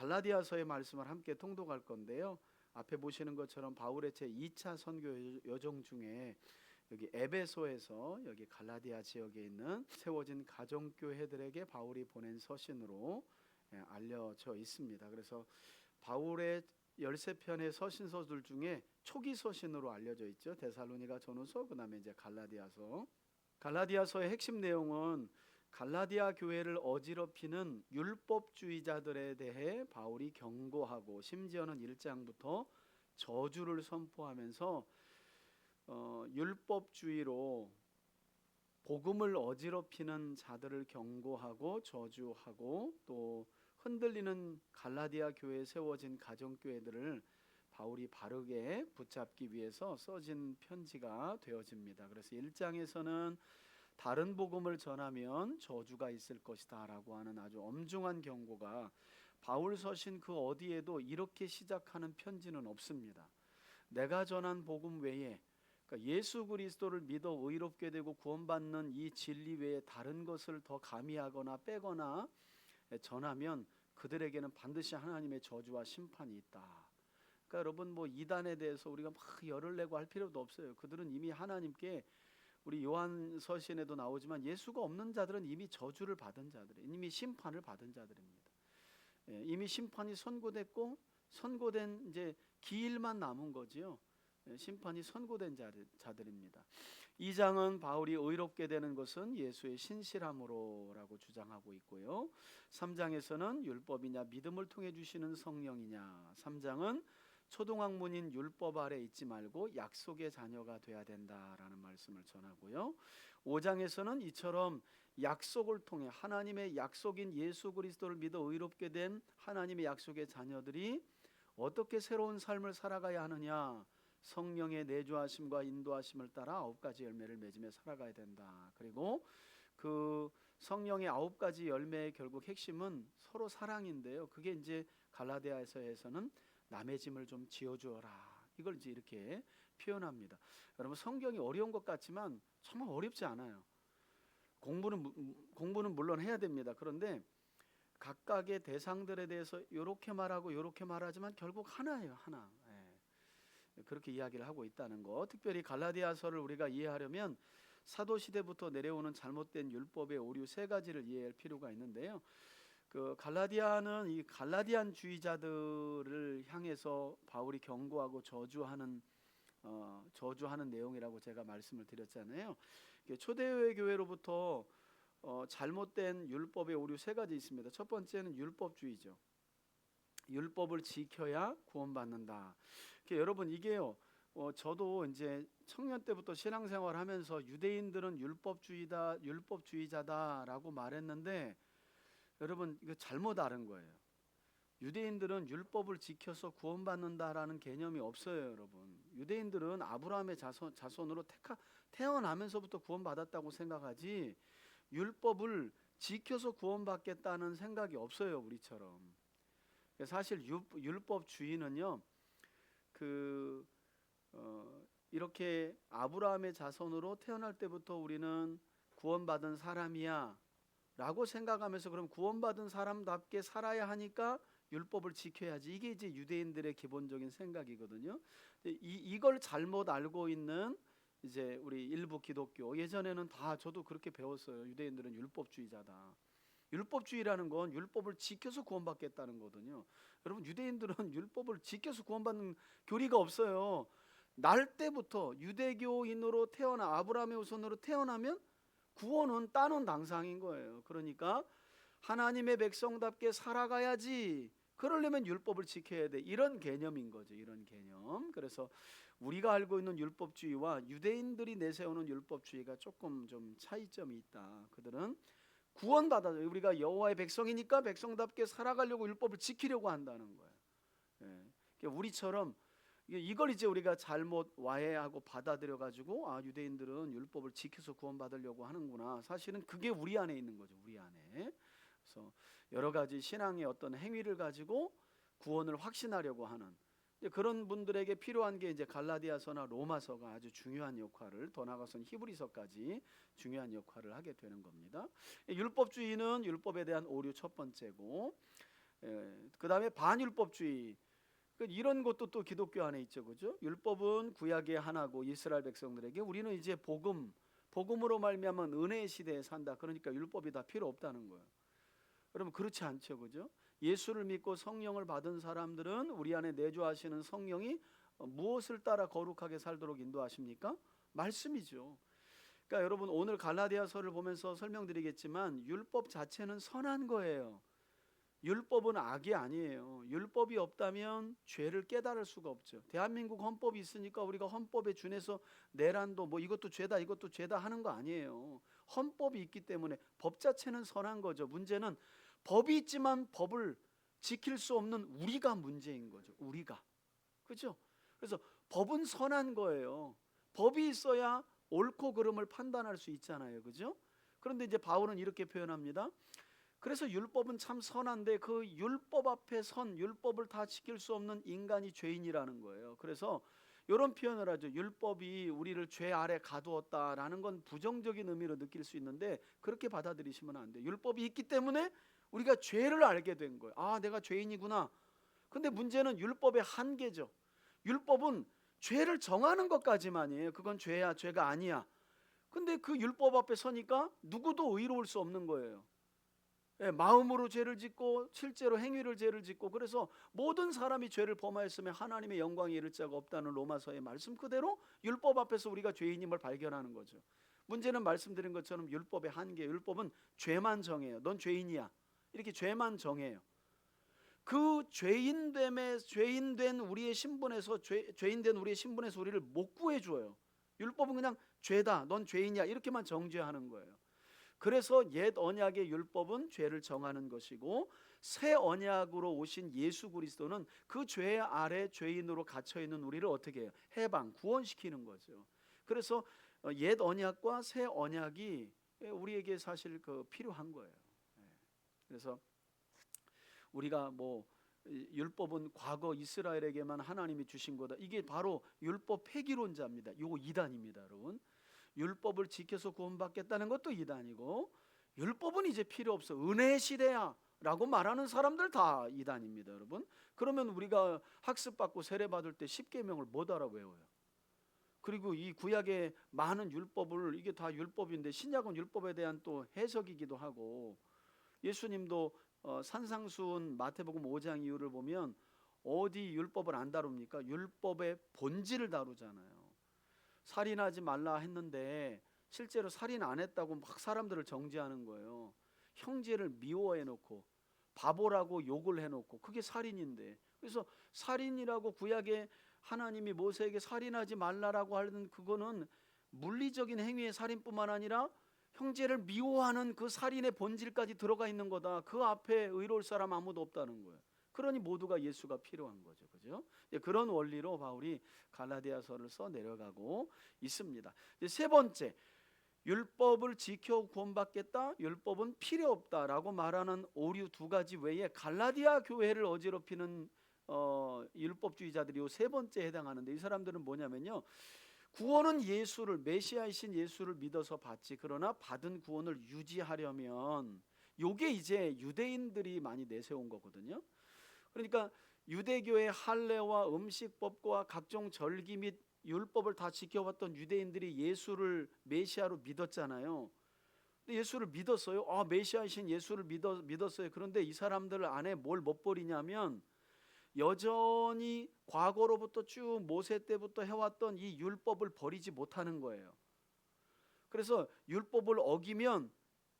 갈라디아서의 말씀을 함께 통독할 건데요. 앞에 보시는 것처럼 바울의 제 2차 선교 여정 중에 여기 에베소에서 여기 갈라디아 지역에 있는 세워진 가정교회들에게 바울이 보낸 서신으로 알려져 있습니다. 그래서 바울의 13편의 서신서들 중에 초기 서신으로 알려져 있죠. 데살로니가 전후서, 그다음에 이제 갈라디아서. 갈라디아서의 핵심 내용은 갈라디아 교회를 어지럽히는 율법주의자들에 대해 바울이 경고하고, 심지어는 1장부터 저주를 선포하면서 율법주의로 복음을 어지럽히는 자들을 경고하고 저주하고, 또 흔들리는 갈라디아 교회에 세워진 가정교회들을 바울이 바르게 붙잡기 위해서 써진 편지가 되어집니다. 그래서 1장에서는 다른 복음을 전하면 저주가 있을 것이다 라고 하는 아주 엄중한 경고가, 바울 서신 그 어디에도 이렇게 시작하는 편지는 없습니다. 내가 전한 복음 외에, 그러니까 예수 그리스도를 믿어 의롭게 되고 구원받는 이 진리 외에 다른 것을 더 가미하거나 빼거나 전하면 그들에게는 반드시 하나님의 저주와 심판이 있다. 그러니까 여러분, 뭐 이단에 대해서 우리가 막 열을 내고 할 필요도 없어요. 그들은 이미 하나님께, 우리 요한 서신에도 나오지만 예수가 없는 자들은 이미 저주를 받은 자들이에요. 이미 심판을 받은 자들입니다. 이미 심판이 선고됐고, 선고된 이제 기일만 남은 거지요. 심판이 선고된 자들입니다. 2장은 바울이 의롭게 되는 것은 예수의 신실함으로라고 주장하고 있고요. 3장에서는 율법이냐 믿음을 통해 주시는 성령이냐, 3장은 초등학문인 율법 아래 있지 말고 약속의 자녀가 돼야 된다라는 말씀을 전하고요. 5장에서는 이처럼 약속을 통해 하나님의 약속인 예수 그리스도를 믿어 의롭게 된 하나님의 약속의 자녀들이 어떻게 새로운 삶을 살아가야 하느냐, 성령의 내주하심과 인도하심을 따라 9가지 열매를 맺으며 살아가야 된다. 그리고 그 성령의 9가지 열매의 결국 핵심은 서로 사랑인데요. 그게 이제 갈라디아서에서는 남의 짐을 좀 지어주어라, 이걸 이제 이렇게 표현합니다. 여러분, 성경이 어려운 것 같지만 정말 어렵지 않아요. 공부는 물론 해야 됩니다. 그런데 각각의 대상들에 대해서 이렇게 말하고 이렇게 말하지만 결국 하나예요, 하나. 그렇게 이야기를 하고 있다는 거. 특별히 갈라디아서를 우리가 이해하려면 사도시대부터 내려오는 잘못된 율법의 오류 3가지를 이해할 필요가 있는데요. 그 갈라디아는 이 갈라디안주의자들을 향해서 바울이 경고하고 저주하는 내용이라고 제가 말씀을 드렸잖아요. 초대교회 교회로부터 잘못된 율법의 오류 3가지 있습니다. 첫 번째는 율법주의죠. 율법을 지켜야 구원받는다. 여러분, 이게요, 저도 이제 청년 때부터 신앙생활하면서 유대인들은 율법주의자다라고 말했는데, 여러분, 이거 잘못 아는 거예요. 유대인들은 율법을 지켜서 구원받는다라는 개념이 없어요, 여러분. 유대인들은 아브라함의 자손으로 태어나면서부터 구원받았다고 생각하지, 율법을 지켜서 구원받겠다는 생각이 없어요, 우리처럼. 사실 율법주의는요, 이렇게 아브라함의 자손으로 태어날 때부터 우리는 구원받은 사람이야 라고 생각하면서, 그럼 구원받은 사람답게 살아야 하니까 율법을 지켜야지, 이게 이제 유대인들의 기본적인 생각이거든요. 이걸 잘못 알고 있는 이제 우리 일부 기독교, 예전에는 다 저도 그렇게 배웠어요. 유대인들은 율법주의자다. 율법주의라는 건 율법을 지켜서 구원받겠다는 거거든요. 여러분, 유대인들은 율법을 지켜서 구원받는 교리가 없어요. 날 때부터 유대교인으로 태어나 아브라함의 후손으로 태어나면 구원은 따놓은 당상인 거예요. 그러니까 하나님의 백성답게 살아가야지, 그러려면 율법을 지켜야 돼, 이런 개념인 거죠. 이런 개념. 그래서 우리가 알고 있는 율법주의와 유대인들이 내세우는 율법주의가 조금 좀 차이점이 있다. 그들은 구원받아요. 우리가 여호와의 백성이니까 백성답게 살아가려고 율법을 지키려고 한다는 거예요. 그러니까 우리처럼 이걸 이제 우리가 잘못 와해하고 받아들여 가지고, 유대인들은 율법을 지켜서 구원받으려고 하는구나. 사실은 그게 우리 안에 있는 거죠, 우리 안에. 그래서 여러 가지 신앙의 어떤 행위를 가지고 구원을 확신하려고 하는, 그런 분들에게 필요한 게 이제 갈라디아서나 로마서가 아주 중요한 역할을, 더 나아가서는 히브리서까지 중요한 역할을 하게 되는 겁니다. 율법주의는 율법에 대한 오류 첫 번째고, 그다음에 반율법주의. 이런 것도 또 기독교 안에 있죠, 그죠? 율법은 구약의 하나고 이스라엘 백성들에게 우리는 이제 복음으로 말미암아 은혜의 시대에 산다. 그러니까 율법이 다 필요 없다는 거예요. 여러분 그렇지 않죠, 그죠? 예수를 믿고 성령을 받은 사람들은 우리 안에 내주하시는 성령이 무엇을 따라 거룩하게 살도록 인도하십니까? 말씀이죠. 그러니까 여러분 오늘 갈라디아서를 보면서 설명드리겠지만 율법 자체는 선한 거예요. 율법은 악이 아니에요. 율법이 없다면 죄를 깨달을 수가 없죠. 대한민국 헌법이 있으니까 우리가 헌법에 준해서 내란도 뭐 이것도 죄다 이것도 죄다 하는 거 아니에요. 헌법이 있기 때문에 법 자체는 선한 거죠. 문제는 법이 있지만 법을 지킬 수 없는 우리가 문제인 거죠. 우리가. 그렇죠? 그래서 법은 선한 거예요. 법이 있어야 옳고 그름을 판단할 수 있잖아요. 그죠? 그런데 이제 바울은 이렇게 표현합니다. 그래서 율법은 참 선한데 그 율법 앞에 율법을 다 지킬 수 없는 인간이 죄인이라는 거예요. 그래서 이런 표현을 하죠. 율법이 우리를 죄 아래 가두었다라는 건 부정적인 의미로 느낄 수 있는데 그렇게 받아들이시면 안 돼요. 율법이 있기 때문에 우리가 죄를 알게 된 거예요. 아, 내가 죄인이구나. 근데 문제는 율법의 한계죠. 율법은 죄를 정하는 것까지만이에요. 그건 죄야, 죄가 아니야. 근데 그 율법 앞에 서니까 누구도 의로울 수 없는 거예요. 마음으로 죄를 짓고 실제로 행위를 죄를 짓고, 그래서 모든 사람이 죄를 범하였으면 하나님의 영광에 이를 자가 없다는 로마서의 말씀 그대로 율법 앞에서 우리가 죄인임을 발견하는 거죠. 문제는 말씀드린 것처럼 율법의 한계, 율법은 죄만 정해요. 넌 죄인이야, 이렇게 죄만 정해요. 그 죄인된 우리의 신분에서 죄인된 우리의 신분에서 우리를 못 구해줘요. 율법은 그냥 죄다, 넌 죄인이야, 이렇게만 정죄하는 거예요. 그래서 옛 언약의 율법은 죄를 정하는 것이고 새 언약으로 오신 예수 그리스도는 그 죄 아래 죄인으로 갇혀 있는 우리를 어떻게 해요? 해방, 구원시키는 거죠. 그래서 옛 언약과 새 언약이 우리에게 사실 필요한 거예요. 그래서 우리가 율법은 과거 이스라엘에게만 하나님이 주신 거다, 이게 바로 율법 폐기론자입니다. 이거 이단입니다, 여러분. 율법을 지켜서 구원받겠다는 것도 이단이고, 율법은 이제 필요 없어, 은혜의 시대야 라고 말하는 사람들 다 이단입니다, 여러분. 그러면 우리가 학습받고 세례받을 때 십계명을 못 알아 외워요. 그리고 이 구약의 많은 율법을, 이게 다 율법인데 신약은 율법에 대한 또 해석이기도 하고, 예수님도 산상수훈 마태복음 5장 이후를 보면 어디 율법을 안 다룹니까? 율법의 본질을 다루잖아요. 살인하지 말라 했는데 실제로 살인 안 했다고 막 사람들을 정죄하는 거예요. 형제를 미워해놓고 바보라고 욕을 해놓고, 그게 살인인데. 그래서 살인이라고 구약에 하나님이 모세에게 살인하지 말라라고 하는 그거는 물리적인 행위의 살인뿐만 아니라 형제를 미워하는 그 살인의 본질까지 들어가 있는 거다. 그 앞에 의로울 사람 아무도 없다는 거예요. 그러니 모두가 예수가 필요한 거죠, 그죠? 그런 원리로 바울이 갈라디아서를 써 내려가고 있습니다. 세 번째, 율법을 지켜 구원받겠다, 율법은 필요 없다라고 말하는 오류 두 가지 외에 갈라디아 교회를 어지럽히는 율법주의자들이 이 세 번째에 해당하는데, 이 사람들은 뭐냐면요, 구원은 예수를, 메시아이신 예수를 믿어서 받지, 그러나 받은 구원을 유지하려면, 요게 이제 유대인들이 많이 내세운 거거든요. 그러니까 유대교의 할례와 음식법과 각종 절기 및 율법을 다 지켜왔던 유대인들이 예수를 메시아로 믿었잖아요. 근데 예수를 믿었어요. 메시아이신 예수를 믿었어요. 그런데 이 사람들 안에 뭘 못 버리냐면 여전히 과거로부터 쭉 모세 때부터 해왔던 이 율법을 버리지 못하는 거예요. 그래서 율법을 어기면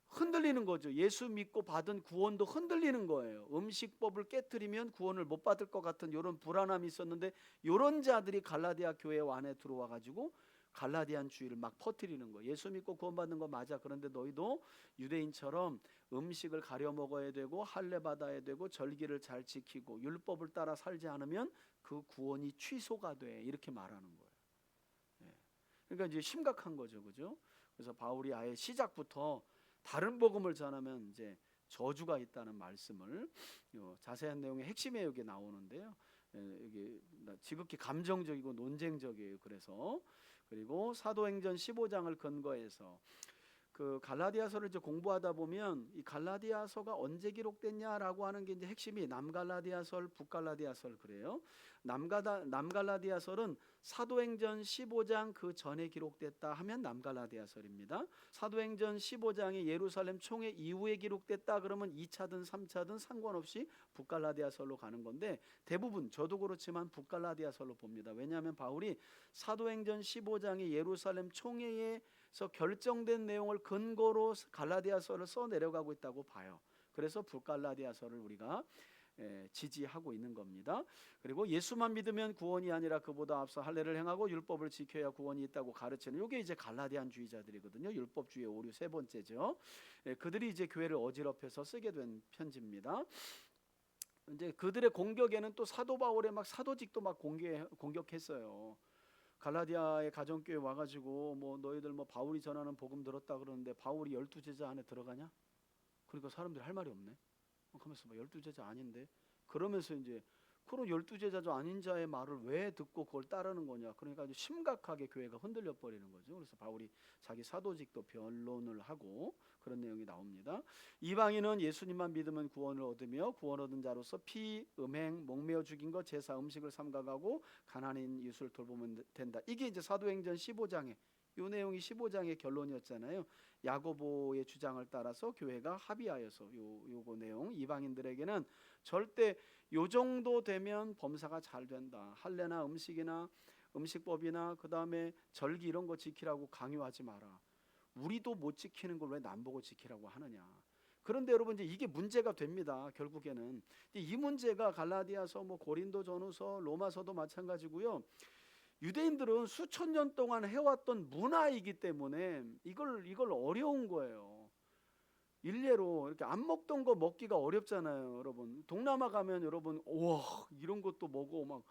흔들리는 거죠. 예수 믿고 받은 구원도 흔들리는 거예요. 음식법을 깨트리면 구원을 못 받을 것 같은 이런 불안함이 있었는데, 이런 자들이 갈라디아 교회 안에 들어와 가지고 갈라디안주의를 막 퍼뜨리는 거예요. 예수 믿고 구원받는 거 맞아, 그런데 너희도 유대인처럼 음식을 가려 먹어야 되고 할례 받아야 되고 절기를 잘 지키고 율법을 따라 살지 않으면 그 구원이 취소가 돼, 이렇게 말하는 거예요. 그러니까 이제 심각한 거죠, 그죠? 그래서 바울이 아예 시작부터 다른 복음을 전하면 이제 저주가 있다는 말씀을, 자세한 내용의 핵심에 여기 나오는데요. 이게 지극히 감정적이고 논쟁적이에요. 그리고 사도행전 15장을 근거해서 그 갈라디아서를 이제 공부하다 보면 이 갈라디아서가 언제 기록됐냐라고 하는 게 이제 핵심이 남갈라디아설, 북갈라디아설 그래요. 남갈라디아설은 사도행전 15장 그 전에 기록됐다 하면 남갈라디아설입니다. 사도행전 15장이 예루살렘 총회 이후에 기록됐다 그러면 2차든 3차든 상관없이 북갈라디아설로 가는 건데 대부분 저도 그렇지만 북갈라디아설로 봅니다. 왜냐하면 바울이 사도행전 15장이 예루살렘 총회에서 결정된 내용을 근거로 갈라디아서를 써 내려가고 있다고 봐요. 그래서 북갈라디아서를 우리가 지지하고 있는 겁니다. 그리고 예수만 믿으면 구원이 아니라 그보다 앞서 할례를 행하고 율법을 지켜야 구원이 있다고 가르치는 이게 이제 갈라디안주의자들이거든요. 율법주의 오류 세 번째죠. 그들이 이제 교회를 어지럽혀서 쓰게 된 편지입니다. 이제 그들의 공격에는 또 사도 바울의 막 사도직도 막 공격했어요. 갈라디아의 가정교회 와가지고 뭐 너희들 뭐 바울이 전하는 복음 들었다 그러는데 바울이 12제자 안에 들어가냐? 그러니까 사람들이 할 말이 없네. 하면서 뭐 12제자 아닌데 그러면서 이제 그런 12제자도 아닌 자의 말을 왜 듣고 그걸 따르는 거냐. 그러니까 아주 심각하게 교회가 흔들려 버리는 거죠. 그래서 바울이 자기 사도직도 변론을 하고 그런 내용이 나옵니다. 이방인은 예수님만 믿으면 구원을 얻으며 구원 얻은 자로서 피, 음행, 목매어 죽인 것, 제사, 음식을 삼가가고 가난한 이웃을 돌보면 된다. 이게 이제 사도행전 15장에 이 내용이 15장의 결론이었잖아요. 야고보의 주장을 따라서 교회가 합의하여서 요거 내용 이방인들에게는 절대 요 정도 되면 범사가 잘 된다. 할례나 음식이나 음식법이나 그다음에 절기 이런 거 지키라고 강요하지 마라. 우리도 못 지키는 걸 왜 남보고 지키라고 하느냐. 그런데 여러분 이제 이게 문제가 됩니다. 결국에는 이 문제가 갈라디아서, 뭐 고린도전후서, 로마서도 마찬가지고요. 유대인들은 수천 년 동안 해왔던 문화이기 때문에 이걸 어려운 거예요. 일례로 이렇게 안 먹던 거 먹기가 어렵잖아요, 여러분. 동남아 가면 여러분, 우와 이런 것도 먹어 막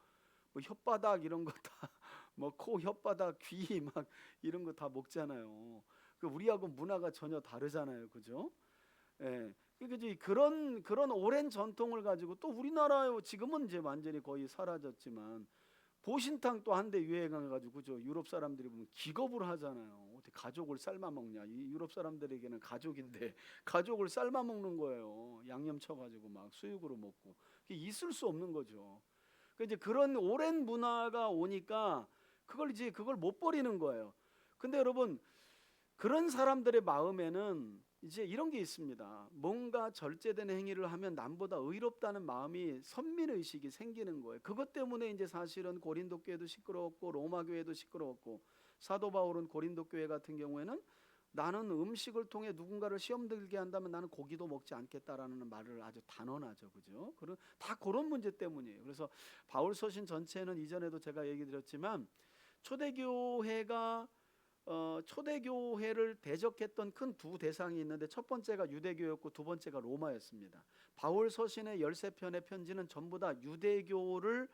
뭐 혓바닥 이런 거 다 뭐 코, 혓바닥, 귀 막 이런 거 다 먹잖아요. 그 우리하고 문화가 전혀 다르잖아요, 그죠? 예. 그러니까 그런 오랜 전통을 가지고 또 우리나라에 지금은 이제 완전히 거의 사라졌지만. 보신탕 또 한때 유행해가지고 그죠? 유럽 사람들이 보면 기겁을 하잖아요. 어떻게 가족을 삶아 먹냐? 이 유럽 사람들에게는 가족인데 가족을 삶아 먹는 거예요. 양념 쳐가지고 막 수육으로 먹고 그게 있을 수 없는 거죠. 그 이제 그런 오랜 문화가 오니까 그걸 못 버리는 거예요. 근데 여러분 그런 사람들의 마음에는 이제 이런 게 있습니다. 뭔가 절제된 행위를 하면 남보다 의롭다는 마음이 선민의식이 생기는 거예요. 그것 때문에 이제 사실은 고린도 교회도 시끄러웠고 로마 교회도 시끄러웠고 사도 바울은 고린도 교회 같은 경우에는 나는 음식을 통해 누군가를 시험 들게 한다면 나는 고기도 먹지 않겠다라는 말을 아주 단언하죠. 그죠? 다 그런 문제 때문이에요. 그래서 바울 서신 전체는 이전에도 제가 얘기 드렸지만 초대교회를 대적했던 큰 두 대상이 있는데 첫 번째가 유대교였고 두 번째가 로마였습니다. 바울 서신의 13편의 편지는 전부 다 유대교를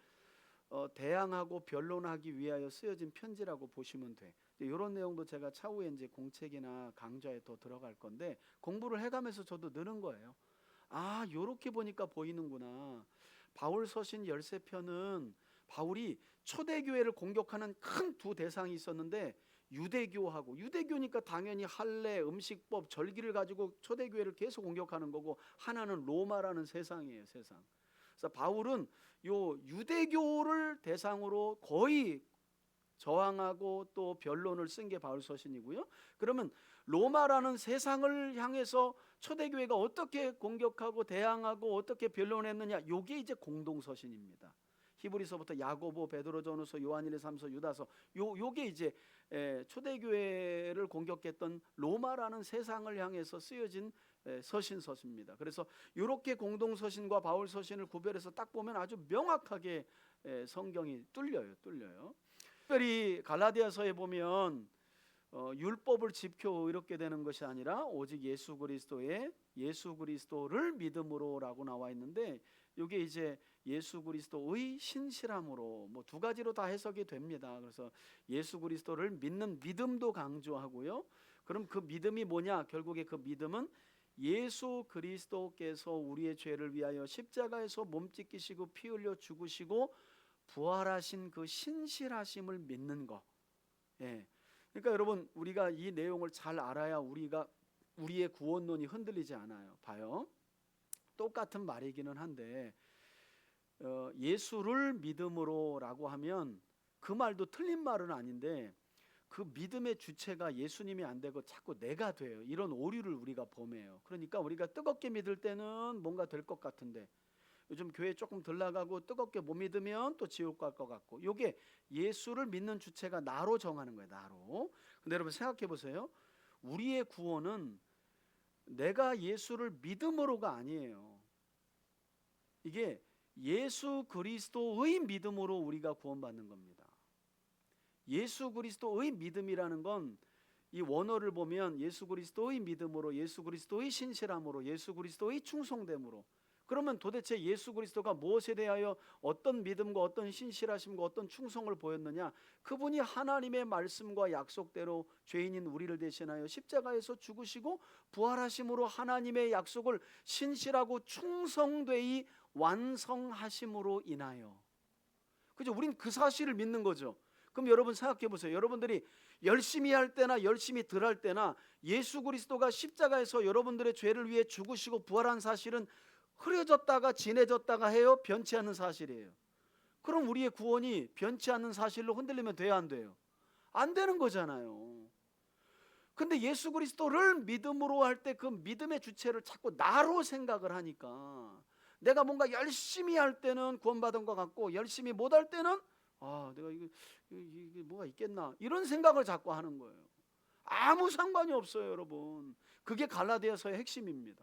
대항하고 변론하기 위하여 쓰여진 편지라고 보시면 돼. 이런 내용도 제가 차후에 이제 공책이나 강좌에 더 들어갈 건데 공부를 해가면서 저도 느는 거예요. 아, 요렇게 보니까 보이는구나. 바울 서신 13편은 바울이 초대교회를 공격하는 큰 두 대상이 있었는데 유대교하고 유대교니까 당연히 할례, 음식법, 절기를 가지고 초대교회를 계속 공격하는 거고 하나는 로마라는 세상이에요, 세상. 그래서 바울은 요 유대교를 대상으로 거의 저항하고 또 변론을 쓴 게 바울 서신이고요. 그러면 로마라는 세상을 향해서 초대교회가 어떻게 공격하고 대항하고 어떻게 변론했느냐, 요게 이제 공동서신입니다. 히브리서부터 야고보, 베드로전후서, 요한일서, 삼서, 유다서 요게 이제 초대교회를 공격했던 로마라는 세상을 향해서 쓰여진 서신서입니다. 그래서 이렇게 공동서신과 바울 서신을 구별해서 딱 보면 아주 명확하게 성경이 뚫려요. 특별히 갈라디아서에 보면 율법을 지켜 의롭게 되는 것이 아니라 오직 예수 그리스도를 믿음으로라고 나와 있는데 이게 이제 예수 그리스도의 신실함으로 뭐 두 가지로 다 해석이 됩니다. 그래서 예수 그리스도를 믿는 믿음도 강조하고요. 그럼 그 믿음이 뭐냐? 결국에 그 믿음은 예수 그리스도께서 우리의 죄를 위하여 십자가에서 몸 찢기시고 피 흘려 죽으시고 부활하신 그 신실하심을 믿는 거. 예. 그러니까 여러분, 우리가 이 내용을 잘 알아야 우리의 구원론이 흔들리지 않아요. 봐요. 똑같은 말이기는 한데 예수를 믿음으로라고 하면 그 말도 틀린 말은 아닌데 그 믿음의 주체가 예수님이 안 되고 자꾸 내가 돼요. 이런 오류를 우리가 범해요. 그러니까 우리가 뜨겁게 믿을 때는 뭔가 될 것 같은데 요즘 교회 조금 덜 나가고 뜨겁게 못 믿으면 또 지옥 갈 것 같고, 요게 예수를 믿는 주체가 나로 정하는 거예요. 나로. 근데 여러분 생각해 보세요. 우리의 구원은 내가 예수를 믿음으로가 아니에요. 이게 예수 그리스도의 믿음으로 우리가 구원받는 겁니다. 예수 그리스도의 믿음이라는 건 이 원어를 보면 예수 그리스도의 믿음으로, 예수 그리스도의 신실함으로, 예수 그리스도의 충성됨으로. 그러면 도대체 예수 그리스도가 무엇에 대하여 어떤 믿음과 어떤 신실하심과 어떤 충성을 보였느냐? 그분이 하나님의 말씀과 약속대로 죄인인 우리를 대신하여 십자가에서 죽으시고 부활하심으로 하나님의 약속을 신실하고 충성되이 완성하심으로 인하여. 그죠? 우린 그 사실을 믿는 거죠. 그럼 여러분 생각해 보세요. 여러분들이 열심히 할 때나 열심히 덜 할 때나 예수 그리스도가 십자가에서 여러분들의 죄를 위해 죽으시고 부활한 사실은 흐려졌다가 진해졌다가 해요? 변치 않는 사실이에요. 그럼 우리의 구원이 변치 않는 사실로 흔들리면 돼야 안 돼요? 안 되는 거잖아요. 근데 예수 그리스도를 믿음으로 할 때 그 믿음의 주체를 자꾸 나로 생각을 하니까 내가 뭔가 열심히 할 때는 구원받은 것 같고 열심히 못 할 때는 내가 이게 뭐가 있겠나 이런 생각을 자꾸 하는 거예요. 아무 상관이 없어요, 여러분. 그게 갈라디아서의 핵심입니다.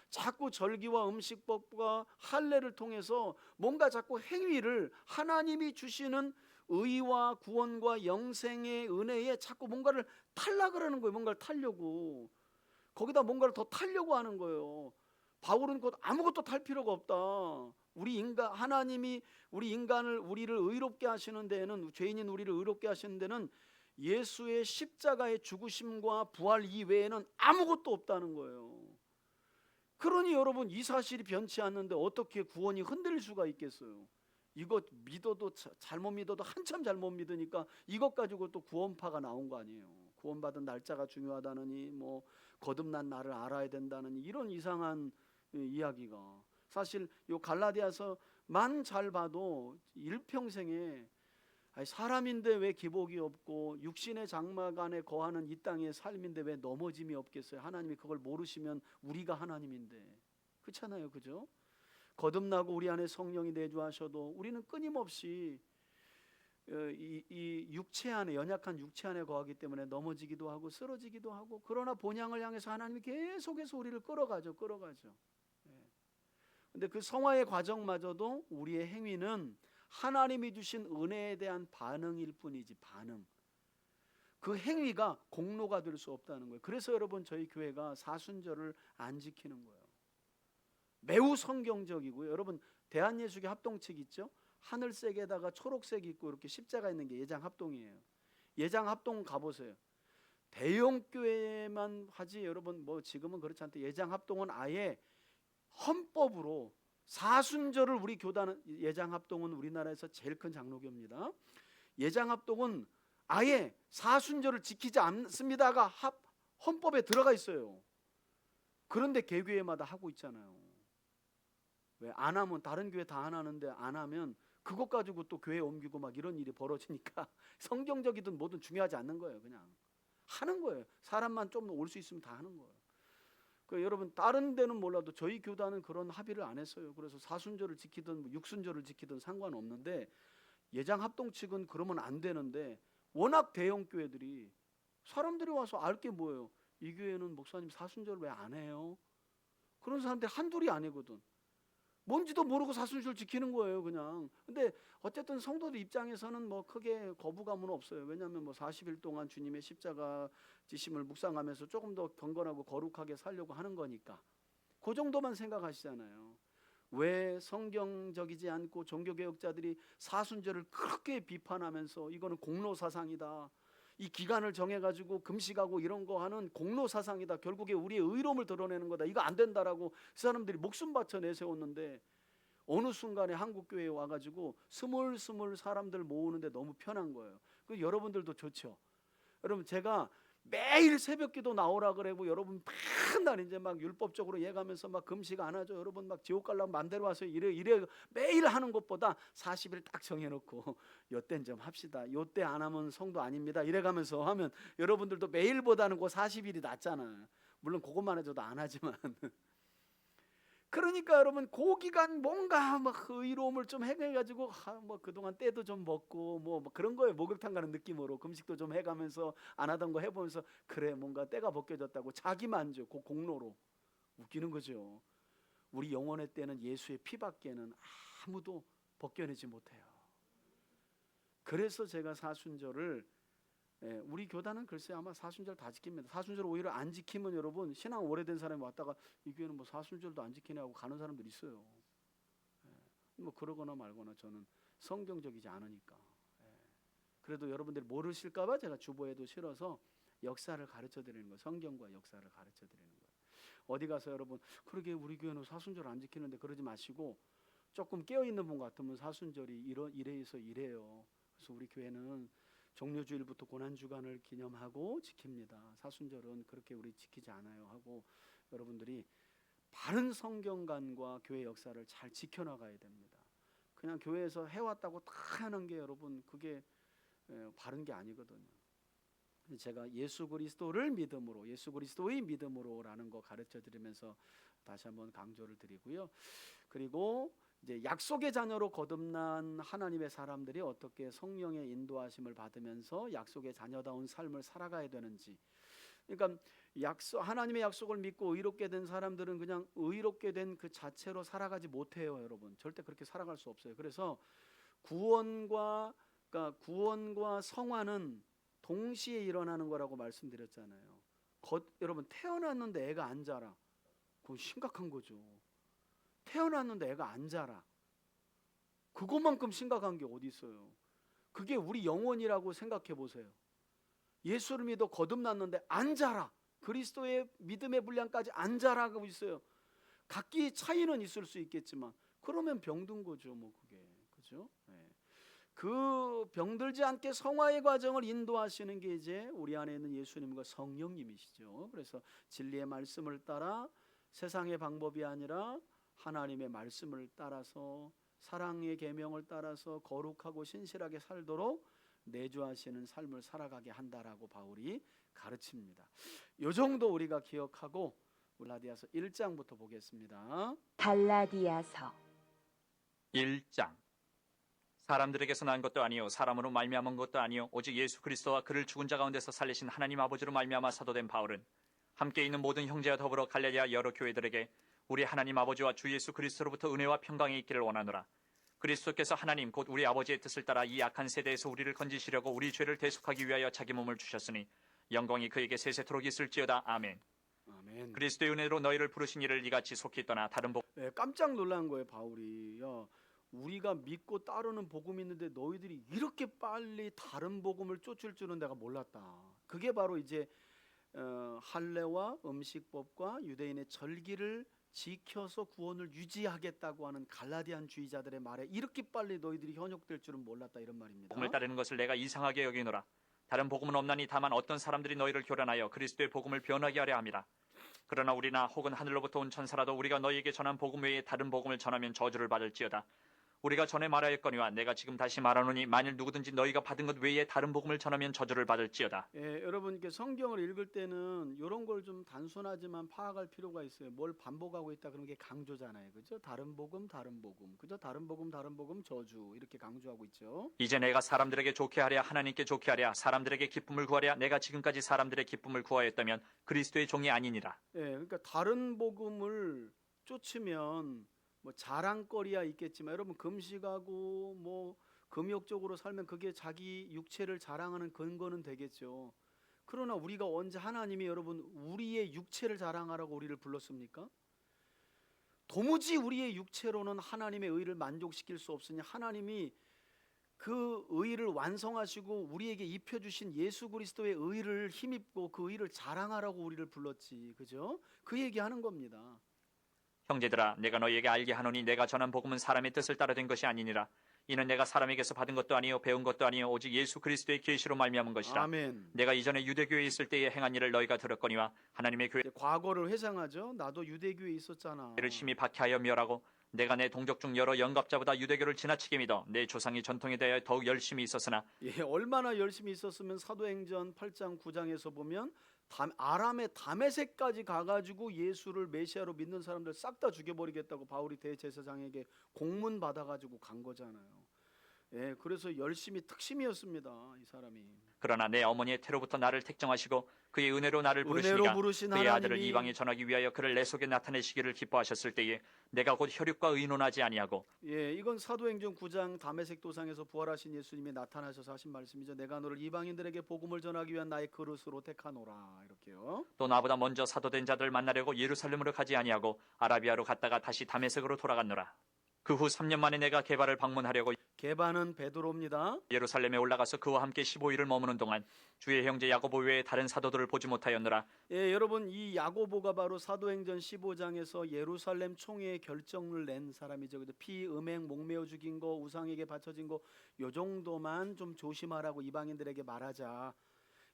자꾸 절기와 음식법과 할례를 통해서 뭔가 자꾸 행위를 하나님이 주시는 의와 구원과 영생의 은혜에 자꾸 뭔가를 탈락을 하는 거예요. 뭔가를 타려고. 거기다 뭔가를 더 타려고 하는 거예요. 바울은 곧 아무것도 탈 필요가 없다. 하나님이 우리를 의롭게 하시는 데에는, 죄인인 우리를 의롭게 하시는 데는 예수의 십자가의 죽으심과 부활 이외에는 아무것도 없다는 거예요. 그러니 여러분, 이 사실이 변치 않는데 어떻게 구원이 흔들릴 수가 있겠어요? 이것 믿어도 잘못 믿어도 한참 잘못 믿으니까 이것 가지고 또 구원파가 나온 거 아니에요. 구원받은 날짜가 중요하다느니 뭐 거듭난 날을 알아야 된다느니 이런 이상한 이야기가, 사실 요 갈라디아서만 잘 봐도 일평생에 사람인데 왜 기복이 없고 육신의 장막 안에 거하는 이 땅의 삶인데 왜 넘어짐이 없겠어요? 하나님이 그걸 모르시면 우리가 하나님인데. 그렇잖아요, 그죠? 거듭나고 우리 안에 성령이 내주하셔도 우리는 끊임없이 이 육체 안에, 연약한 육체 안에 거하기 때문에 넘어지기도 하고 쓰러지기도 하고, 그러나 본향을 향해서 하나님이 계속해서 우리를 끌어가죠. 근데 그 성화의 과정마저도 우리의 행위는 하나님이 주신 은혜에 대한 반응일 뿐이지, 반응. 그 행위가 공로가 될 수 없다는 거예요. 그래서 여러분, 저희 교회가 사순절을 안 지키는 거예요. 매우 성경적이고요. 여러분, 대한예수교 합동책 있죠? 하늘색에다가 초록색 있고 이렇게 십자가 있는 게 예장합동이에요. 예장합동 가보세요. 대형교회만 하지 여러분, 뭐 지금은 그렇지 않다. 예장합동은 아예 헌법으로 사순절을, 우리 교단은 예장합동은 우리나라에서 제일 큰 장로교입니다. 예장합동은 아예 사순절을 지키지 않습니다가 헌법에 들어가 있어요. 그런데 개교회마다 하고 있잖아요. 왜 안 하면, 다른 교회 다 안 하는데 안 하면 그것 가지고 또 교회 옮기고 막 이런 일이 벌어지니까 성경적이든 뭐든 중요하지 않는 거예요. 그냥 하는 거예요. 사람만 좀 올 수 있으면 다 하는 거예요. 여러분, 다른 데는 몰라도 저희 교단은 그런 합의를 안 했어요. 그래서 사순절을 지키든 육순절을 지키든 상관없는데, 예장 합동 측은 그러면 안 되는데, 워낙 대형 교회들이 사람들이 와서 알 게 뭐예요? 이 교회는 목사님 사순절 왜 안 해요? 그런 사람들이 한둘이 아니거든. 뭔지도 모르고 사순절 지키는 거예요, 그냥. 근데 어쨌든 성도들 입장에서는 뭐 크게 거부감은 없어요. 왜냐하면 뭐 40일 동안 주님의 십자가 지심을 묵상하면서 조금 더 경건하고 거룩하게 살려고 하는 거니까. 그 정도만 생각하시잖아요. 왜 성경적이지 않고 종교개혁자들이 사순절을 그렇게 비판하면서 이거는 공로사상이다, 이 기간을 정해가지고 금식하고 이런 거 하는 공로사상이다, 결국에 우리의 의로움을 드러내는 거다, 이거 안 된다라고 그 사람들이 목숨 바쳐 내세웠는데, 어느 순간에 한국교회에 와가지고 스물스물 사람들 모으는데 너무 편한 거예요. 여러분들도 좋죠. 여러분 제가 매일 새벽기도 나오라 그래고 여러분 맨날 이제 막 율법적으로 예가면서 막 금식 안 하죠. 여러분 막 지옥 가려고 맘대로 와서 이래 매일 하는 것보다 40일 딱 정해놓고 요땐 좀 합시다. 요때 안 하면 성도 아닙니다. 이래가면서 하면 여러분들도 매일보다는 그 40일이 낫잖아. 물론 그것만 해줘도 안 하지만. 그러니까 여러분 그 기간 뭔가 막 의로움을 좀 해가지고 뭐 그동안 때도 좀 먹고 뭐 그런 거에 목욕탕 가는 느낌으로 금식도 좀 해가면서 안 하던 거 해보면서 그래 뭔가 때가 벗겨졌다고 자기 만족 그 공로로 웃기는 거죠. 우리 영혼의 때는 예수의 피밖에는 아무도 벗겨내지 못해요. 그래서 제가 사순절을 우리 교단은 글쎄 아마 사순절 다 지킵니다. 사순절 오히려 안 지키면 여러분 신앙 오래된 사람이 왔다가 이 교회는 뭐 사순절도 안 지키네 하고 가는 사람들 있어요. 뭐 그러거나 말거나 저는 성경적이지 않으니까. 그래도 여러분들이 모르실까봐 제가 주보에도 실어서 역사를 가르쳐 드리는 거예요. 성경과 역사를 가르쳐 드리는 거예요. 어디 가서 여러분 그러게 우리 교회는 사순절 안 지키는데 그러지 마시고 조금 깨어있는 분 같으면 사순절이 이래서 이래요. 그래서 우리 교회는 종료주일부터 고난주간을 기념하고 지킵니다. 사순절은 그렇게 우리 지키지 않아요 하고 여러분들이 바른 성경관과 교회 역사를 잘 지켜나가야 됩니다. 그냥 교회에서 해왔다고 다 하는 게 여러분 그게 바른 게 아니거든요. 제가 예수 그리스도를 믿음으로 예수 그리스도의 믿음으로라는 거 가르쳐 드리면서 다시 한번 강조를 드리고요. 그리고 이제 약속의 자녀로 거듭난 하나님의 사람들이 어떻게 성령의 인도하심을 받으면서 약속의 자녀다운 삶을 살아가야 되는지. 그러니까 하나님의 약속을 믿고 의롭게 된 사람들은 그냥 의롭게 된 그 자체로 살아가지 못해요, 여러분. 절대 그렇게 살아갈 수 없어요. 그래서 구원과 성화는 동시에 일어나는 거라고 말씀드렸잖아요. 여러분 태어났는데 애가 안 자라. 그건 심각한 거죠. 태어났는데 애가 안 자라. 그것만큼 심각한 게 어디 있어요. 그게 우리 영혼이라고 생각해 보세요. 예수를 믿어 거듭났는데 안 자라. 그리스도의 믿음의 분량까지 안 자라고 있어요. 각기 차이는 있을 수 있겠지만 그러면 병든 거죠, 뭐 그게. 그죠? 네. 그 병들지 않게 성화의 과정을 인도하시는 게 이제 우리 안에 있는 예수님과 성령님이시죠. 그래서 진리의 말씀을 따라 세상의 방법이 아니라 하나님의 말씀을 따라서 사랑의 계명을 따라서 거룩하고 신실하게 살도록 내주하시는 삶을 살아가게 한다라고 바울이 가르칩니다. 이 정도 우리가 기억하고 갈라디아서 1장부터 보겠습니다. 갈라디아서 1장. 사람들에게서 난 것도 아니요 사람으로 말미암은 것도 아니요 오직 예수 그리스도와 그를 죽은 자 가운데서 살리신 하나님 아버지로 말미암아 사도된 바울은 함께 있는 모든 형제와 더불어 갈라디아 여러 교회들에게 우리 하나님 아버지와 주 예수 그리스도로부터 은혜와 평강이 있기를 원하노라. 그리스도께서 하나님 곧 우리 아버지의 뜻을 따라 이 악한 세대에서 우리를 건지시려고 우리 죄를 대속하기 위하여 자기 몸을 주셨으니 영광이 그에게 세세토록 있을지어다. 아멘. 아멘. 그리스도의 은혜로 너희를 부르신 이를 이같이 속히 떠나 다른 복 깜짝 놀란 거예요, 바울이. 야, 우리가 믿고 따르는 복음이 있는데 너희들이 이렇게 빨리 다른 복음을 쫓을 줄은 내가 몰랐다. 그게 바로 이제 할례와 음식법과 유대인의 절기를 지켜서 구원을 유지하겠다고 하는 갈라디안주의자들의 말에 이렇게 빨리 너희들이 현혹될 줄은 몰랐다 이런 말입니다. 복음을 따르는 것을 내가 이상하게 여기노라. 다른 복음은 없나니 다만 어떤 사람들이 너희를 교란하여 그리스도의 복음을 변하게 하려 함이라. 그러나 우리나 혹은 하늘로부터 온 천사라도 우리가 너희에게 전한 복음 외에 다른 복음을 전하면 저주를 받을지어다. 우리가 전에 말하였거니와 내가 지금 다시 말하노니 만일 누구든지 너희가 받은 것 외에 다른 복음을 전하면 저주를 받을지어다. 여러분께 성경을 읽을 때는 이런 걸 좀 단순하지만 파악할 필요가 있어요. 뭘 반복하고 있다 그런 게 강조잖아요. 그죠? 다른 복음, 그죠? 다른 복음, 저주 이렇게 강조하고 있죠. 이제 내가 사람들에게 좋게 하랴 하나님께 좋게 하랴 사람들에게 기쁨을 구하랴 내가 지금까지 사람들의 기쁨을 구하였다면 그리스도의 종이 아니니라. 그러니까 다른 복음을 쫓으면 뭐 자랑거리야 있겠지만 여러분 금식하고 뭐 금욕적으로 살면 그게 자기 육체를 자랑하는 근거는 되겠죠. 그러나 우리가 언제 하나님이 여러분 우리의 육체를 자랑하라고 우리를 불렀습니까? 도무지 우리의 육체로는 하나님의 의를 만족시킬 수 없으니 하나님이 그 의를 완성하시고 우리에게 입혀주신 예수 그리스도의 의를 힘입고 그 의를 자랑하라고 우리를 불렀지. 그죠? 그 얘기하는 겁니다. 형제들아 내가 너희에게 알게 하노니 내가 전한 복음은 사람의 뜻을 따라 된 것이 아니니라. 이는 내가 사람에게서 받은 것도 아니요 배운 것도 아니요 오직 예수 그리스도의 계시로 말미암은 것이라. 아멘. 내가 이전에 유대교에 있을 때에 행한 일을 너희가 들었거니와 하나님의 이제 과거를 회상하죠. 나도 유대교에 있었잖아. 교회를 심히 박해하여 멸하고 내가 내 동족 중 여러 영갑자보다 유대교를 지나치게 믿어 내 조상의 전통에 대하여 더욱 열심히 있었으나 예, 얼마나 열심히 있었으면 사도행전 8장 9장에서 보면 아람의 다메섹까지 가가지고 예수를 메시아로 믿는 사람들 싹 다 죽여버리겠다고 바울이 대제사장에게 공문 받아가지고 간 거잖아요. 예, 그래서 열심히 특심이었습니다. 이 사람이. 그러나 내 어머니의 태로부터 나를 택정하시고 그의 은혜로 나를 은혜로 부르시니까 부르신 그의 아들을 하나님이 이방에 전하기 위하여 그를 내 속에 나타내시기를 기뻐하셨을 때에 내가 곧 혈육과 의논하지 아니하고 예, 이건 사도행전 9장 다메섹 도상에서 부활하신 예수님이 나타나셔서 하신 말씀이죠. 내가 너를 이방인들에게 복음을 전하기 위한 나의 그릇으로 택하노라. 이렇게요. 또 나보다 먼저 사도된 자들을 만나려고 예루살렘으로 가지 아니하고 아라비아로 갔다가 다시 다메섹으로 돌아갔노라. 그 후 3년 만에 내가 게바를 방문하려고 게바는 베드로입니다. 예루살렘에 올라가서 그와 함께 15일을 머무는 동안 주의 형제 야고보 외에 다른 사도들을 보지 못하였노라. 예, 여러분 이 야고보가 바로 사도행전 15장에서 예루살렘 총회의 결정을 낸 사람이죠. 그래서 피, 음행, 목매어 죽인 거, 우상에게 바쳐진 거 요 정도만 좀 조심하라고 이방인들에게 말하자.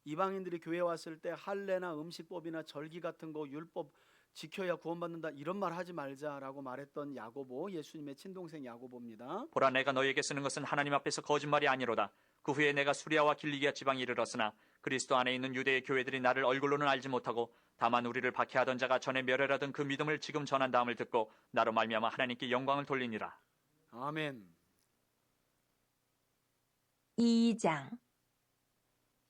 이방인들이 교회 왔을 때 할례나 음식법이나 절기 같은 거 율법 지켜야 구원받는다 이런 말 하지 말자라고 말했던 야고보, 예수님의 친동생 야고보입니다. 보라 내가 너희에게 쓰는 것은 하나님 앞에서 거짓말이 아니로다. 그 후에 내가 수리아와 길리기아 지방에 이르렀으나 그리스도 안에 있는 유대의 교회들이 나를 얼굴로는 알지 못하고 다만 우리를 박해하던 자가 전에 멸혈하던 그 믿음을 지금 전한 다음을 듣고 나로 말미암아 하나님께 영광을 돌리니라. 아멘. 2장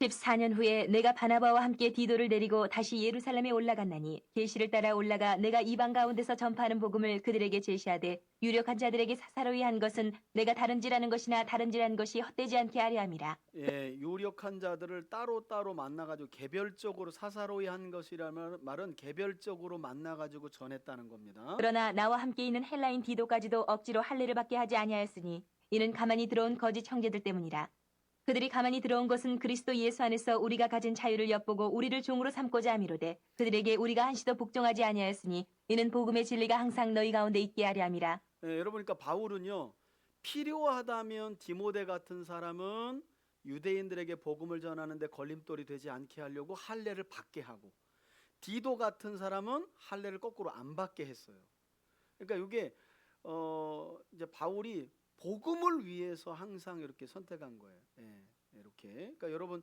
14년 후에 내가 바나바와 함께 디도를 데리고 다시 예루살렘에 올라갔나니 계시를 따라 올라가 내가 이방 가운데서 전파하는 복음을 그들에게 제시하되 유력한 자들에게 사사로이 한 것은 내가 다른지라는 것이나 다른지라는 것이 헛되지 않게 하려 함이라. 예, 유력한 자들을 따로따로 만나가지고 개별적으로 사사로이 한 것이라는 말은 개별적으로 만나가지고 전했다는 겁니다. 그러나 나와 함께 있는 헬라인 디도까지도 억지로 할례를 받게 하지 아니하였으니 이는 가만히 들어온 거짓 형제들 때문이라. 그들이 가만히 들어온 것은 그리스도 예수 안에서 우리가 가진 자유를 엿보고 우리를 종으로 삼고자 함이로되 그들에게 우리가 한시도 복종하지 아니하였으니 이는 복음의 진리가 항상 너희 가운데 있게 하려 함이라. 예, 여러분 그러니까 바울은요. 필요하다면 디모데 같은 사람은 유대인들에게 복음을 전하는데 걸림돌이 되지 않게 하려고 할례를 받게 하고 디도 같은 사람은 할례를 거꾸로 안 받게 했어요. 그러니까 이게 이제 바울이 복음을 위해서 항상 이렇게 선택한 거예요. 예, 이렇게. 그러니까 여러분,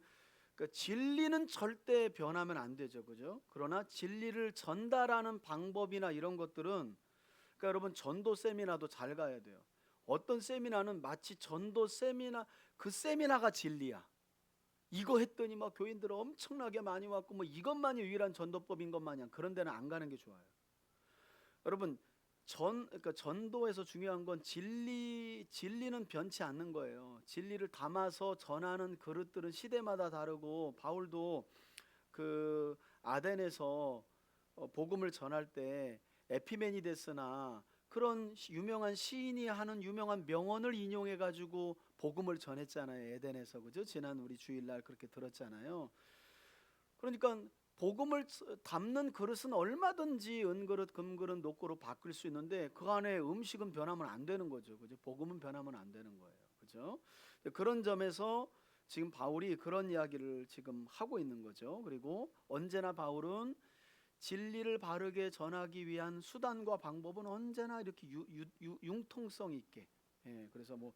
그러니까 진리는 절대 변하면 안 되죠, 그죠? 그러나 진리를 전달하는 방법이나 이런 것들은, 그러니까 여러분 전도 세미나도 잘 가야 돼요. 어떤 세미나는 마치 전도 세미나 그 세미나가 진리야. 이거 했더니 막 교인들 엄청나게 많이 왔고 뭐 이것만이 유일한 전도법인 것 마냥 그런 데는 안 가는 게 좋아요. 여러분. 그러니까 전도에서 중요한 건 진리는 변치 않는 거예요. 진리를 담아서 전하는 그릇들은 시대마다 다르고 바울도 그 아덴에서 복음을 전할 때 에피메니데스나 그런 유명한 시인이 하는 유명한 명언을 인용해 가지고 복음을 전했잖아요. 에덴에서 그죠? 지난 우리 주일날 그렇게 들었잖아요. 그러니까 복음을 담는 그릇은 얼마든지 은그릇, 금그릇, 녹그릇 바꿀 수 있는데 그 안에 음식은 변하면 안 되는 거죠. 그죠? 복음은 변하면 안 되는 거예요. 그죠? 그런 점에서 지금 바울이 그런 이야기를 지금 하고 있는 거죠. 그리고 언제나 바울은 진리를 바르게 전하기 위한 수단과 방법은 언제나 이렇게 융통성 있게. 예, 그래서 뭐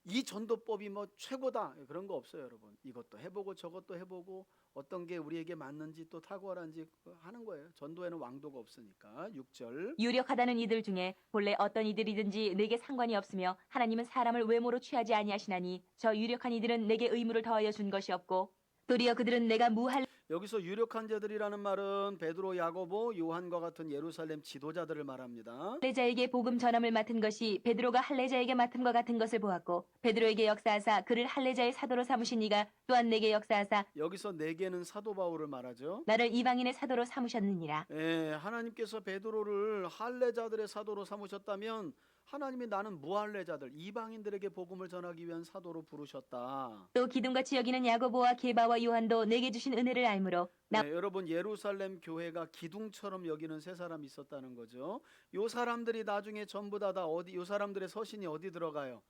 이 전도법이 뭐 최고다 그런 거 없어요, 여러분. 이것도 해보고 저것도 해보고 어떤 게 우리에게 맞는지 또 탁월한지 하는 거예요. 전도에는 왕도가 없으니까. 6절. 유력하다는 이들 중에 본래 어떤 이들이든지 내게 상관이 없으며 하나님은 사람을 외모로 취하지 아니하시나니 저 유력한 이들은 내게 의무를 더하여 준 것이 없고 도리어 그들은 내가 무할 여기서 유력한 자들이라는 말은 베드로, 야고보, 요한과 같은 예루살렘 지도자들을 말합니다. 할례자에게 복음 전함을 맡은 것이 베드로가 할례자에게 맡음과 같은 것을 보았고 베드로에게 역사하사 그를 할례자의 사도로 삼으신 이가 또한 내게 역사하사 여기서 내게는 사도 바울을 말하죠. 나를 이방인의 사도로 삼으셨느니라. 예, 하나님께서 베드로를 할례자들의 사도로 삼으셨다면 하나님이 나는 무할례자들 이방인들에게 복음을 전하기 위한 사도로 부르셨다. 또 기둥같이 여기는 야고보와 게바와 요한도 내게 주신 은혜를 알므로 나 네, 여러분 예루살렘 교회가 기둥처럼 여기는 세 사람이 있었다는 거죠. 요 사람들이 나중에 전부 다 어디 요 사람들의 서신이 어디 들어가요?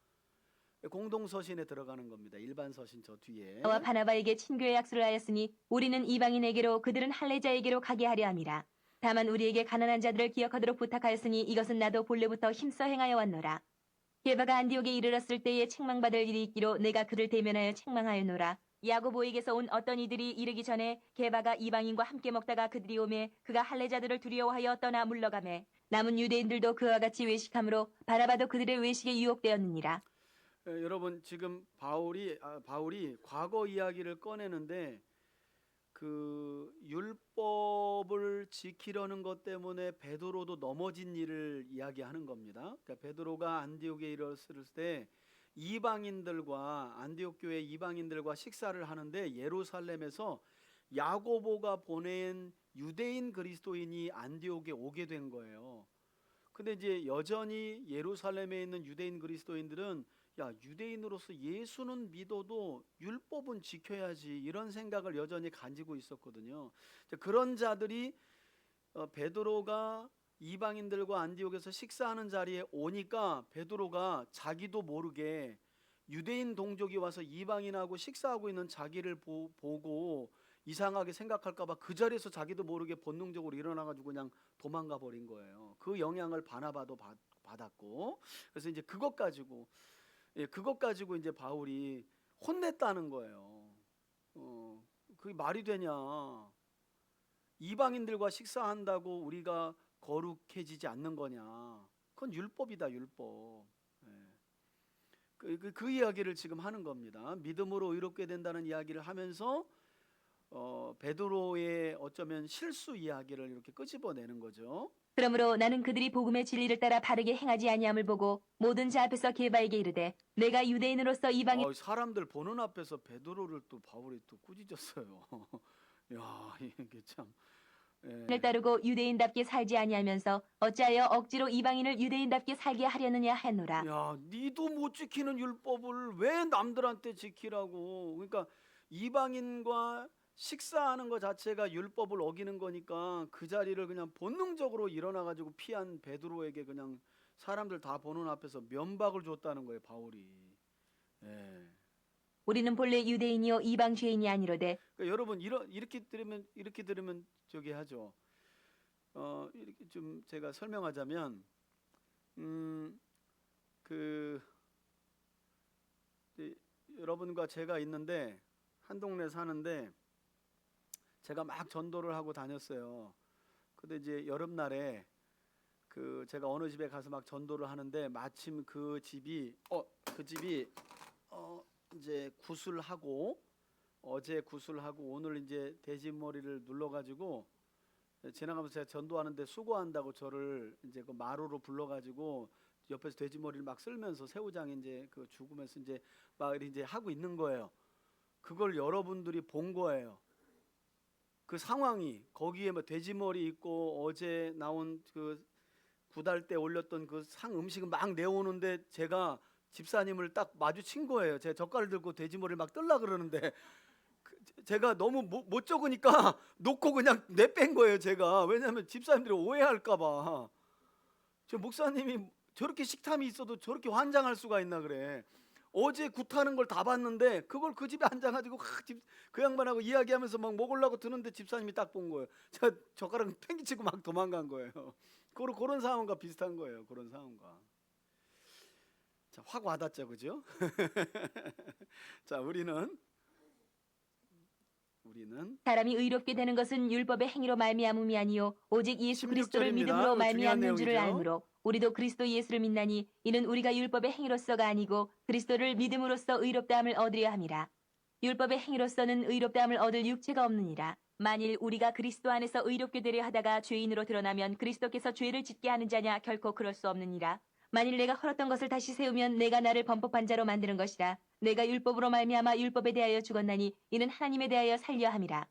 공동 서신에 들어가는 겁니다. 일반 서신 저 뒤에. 와 바나바에게 친교의 약속을 하였으니 우리는 이방인에게로 그들은 할례자에게로 가게 하려 함이라. 다만 우리에게 가난한 자들을 기억하도록 부탁하였으니 이것은 나도 본래부터 힘써 행하여 왔노라. 게바가 안디옥에 이르렀을 때에 책망받을 일이 있기로 내가 그를 대면하여 책망하였노라. 야고보에게서 온 어떤 이들이 이르기 전에 게바가 이방인과 함께 먹다가 그들이 오매 그가 할례자들을 두려워하여 떠나 물러가매 남은 유대인들도 그와 같이 외식함으로 바나바도 그들의 외식에 유혹되었느니라. 여러분 지금 바울이 과거 이야기를 꺼내는데 그 율법을 지키려는 것 때문에 베드로도 넘어진 일을 이야기하는 겁니다. 그러니까 베드로가 안디옥에 이르렀을 때 이방인들과 안디옥 교회 이방인들과 식사를 하는데 예루살렘에서 야고보가 보낸 유대인 그리스도인이 안디옥에 오게 된 거예요. 근데 이제 여전히 예루살렘에 있는 유대인 그리스도인들은 야, 유대인으로서 예수는 믿어도 율법은 지켜야지 이런 생각을 여전히 가지고 있었거든요. 그런 자들이 베드로가 이방인들과 안디옥에서 식사하는 자리에 오니까 베드로가 자기도 모르게 유대인 동족이 와서 이방인하고 식사하고 있는 자기를 보고 이상하게 생각할까 봐 그 자리에서 자기도 모르게 본능적으로 일어나가지고 그냥 도망가 버린 거예요. 그 영향을 바나바도 받았고, 그래서 이제 그것 가지고 이제 바울이 혼냈다는 거예요. 그게 말이 되냐? 이방인들과 식사한다고 우리가 거룩해지지 않는 거냐? 그건 율법이다, 율법. 그 이야기를 지금 하는 겁니다. 믿음으로 의롭게 된다는 이야기를 하면서 베드로의 어쩌면 실수 이야기를 이렇게 끄집어내는 거죠. 그러므로 나는 그들이 복음의 진리를 따라 바르게 행하지 아니함을 보고 모든 자 앞에서 게바에게 이르되 내가 유대인으로서 이방인 사람들 보는 앞에서 베드로를 또 바울이 또 꾸짖었어요. 야, 이게 참. 을 따르고 유대인답게 살지 아니하면서 어찌하여 억지로 이방인을 유대인답게 살게 하려느냐 하노라. 야, 니도 못 지키는 율법을 왜 남들한테 지키라고? 그러니까 이방인과 식사하는 것 자체가 율법을 어기는 거니까 그 자리를 그냥 본능적으로 일어나 가지고 피한 베드로에게 그냥 사람들 다 보는 앞에서 면박을 줬다는 거예요, 바울이. 우리는 본래 유대인이요 이방 죄인이 아니로되. 그러니까 여러분 이렇게 들으면 저기 하죠. 이렇게 좀 제가 설명하자면 여러분과 제가 있는데 한 동네 사는데 제가 막 전도를 하고 다녔어요. 근데 이제 여름날에 제가 어느 집에 가서 막 전도를 하는데 마침 그 집이 이제 구슬하고 어제 구슬하고 오늘 이제 돼지머리를 눌러가지고 지나가면서 제가 전도하는데 수고한다고 저를 이제 그 마루로 불러가지고 옆에서 돼지머리를 막 쓸면서 새우장 이제 그 죽으면서 이제 막 이제 하고 있는 거예요. 그걸 여러분들이 본 거예요. 그 상황이 거기에 뭐 돼지머리 있고 어제 나온 그 구달 때 올렸던 그 상 음식을 막 내오는데 제가 집사님을 딱 마주친 거예요. 제가 젓갈을 들고 돼지머리를 막 뜰라 그러는데 제가 너무 못 적으니까 놓고 그냥 내뺀 거예요. 제가 왜냐하면 집사님들이 오해할까 봐. 저 목사님이 저렇게 식탐이 있어도 저렇게 환장할 수가 있나 그래. 어제 굿하는 걸 다 봤는데 그걸 그 집에 앉아가지고 그 양반하고 이야기하면서 막 먹으려고 드는데 집사님이 딱 본 거예요. 제가 젓가락 팽개치고 막 도망간 거예요. 그런 상황과 비슷한 거예요. 그런 상황과. 자, 확 와닿죠, 그죠? 자, 우리는 사람이 의롭게 되는 것은 율법의 행위로 말미암음이 아니요 오직 예수 그리스도를 16절입니다. 믿음으로 말미암는 줄을 중요한 알므로 우리도 그리스도 예수를 믿나니 이는 우리가 율법의 행위로서가 아니고 그리스도를 믿음으로써 의롭다함을 얻으려 함이라. 율법의 행위로서는 의롭다함을 얻을 육체가 없느니라. 만일 우리가 그리스도 안에서 의롭게 되려 하다가 죄인으로 드러나면 그리스도께서 죄를 짓게 하는 자냐 결코 그럴 수 없느니라. 만일 내가 헐었던 것을 다시 세우면 내가 나를 범법한 자로 만드는 것이라. 내가 율법으로 말미암아 율법에 대하여 죽었나니 이는 하나님에 대하여 살려 함이라.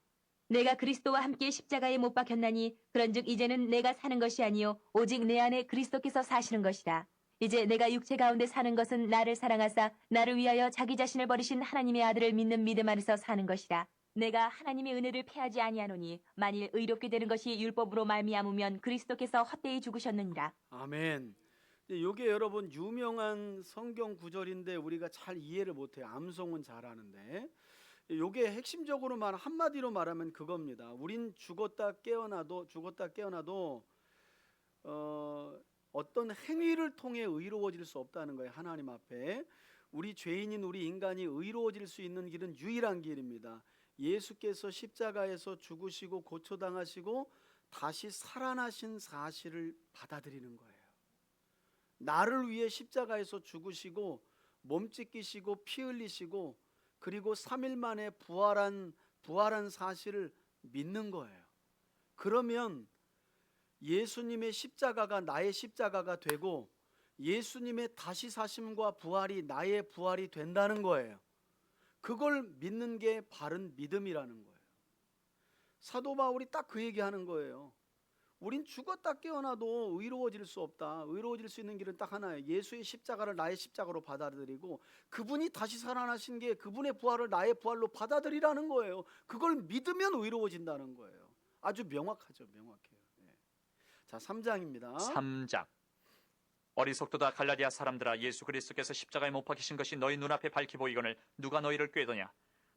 내가 그리스도와 함께 십자가에 못 박혔나니 그런즉 이제는 내가 사는 것이 아니요 오직 내 안에 그리스도께서 사시는 것이라. 이제 내가 육체 가운데 사는 것은 나를 사랑하사 나를 위하여 자기 자신을 버리신 하나님의 아들을 믿는 믿음 안에서 사는 것이라. 내가 하나님의 은혜를 패하지 아니하노니 만일 의롭게 되는 것이 율법으로 말미암으면 그리스도께서 헛되이 죽으셨느니라. 아멘. 이게 여러분 유명한 성경 구절인데 우리가 잘 이해를 못해요. 암송은 잘하는데 이게 핵심적으로만 한마디로 말하면 그겁니다. 우린 죽었다 깨어나도 어떤 행위를 통해 의로워질 수 없다는 거예요. 하나님 앞에 우리 죄인인 우리 인간이 의로워질 수 있는 길은 유일한 길입니다. 예수께서 십자가에서 죽으시고 고초당하시고 다시 살아나신 사실을 받아들이는 거예요. 나를 위해 십자가에서 죽으시고 몸 찢기시고 피 흘리시고 그리고 3일 만에 부활한 사실을 믿는 거예요. 그러면 예수님의 십자가가 나의 십자가가 되고 예수님의 다시 사심과 부활이 나의 부활이 된다는 거예요. 그걸 믿는 게 바른 믿음이라는 거예요. 사도 바울이 딱 그 얘기하는 거예요. 우린 죽었다 깨어나도 의로워질 수 없다. 의로워질 수 있는 길은 딱 하나예요. 예수의 십자가를 나의 십자가로 받아들이고 그분이 다시 살아나신 게 그분의 부활을 나의 부활로 받아들이라는 거예요. 그걸 믿으면 의로워진다는 거예요. 아주 명확하죠. 명확해요. 자, 3장입니다. 3장. 어리석도다 갈라디아 사람들아, 예수 그리스도께서 십자가에 못 박히신 것이 너희 눈앞에 밝히 보이거늘 누가 너희를 꾀더냐?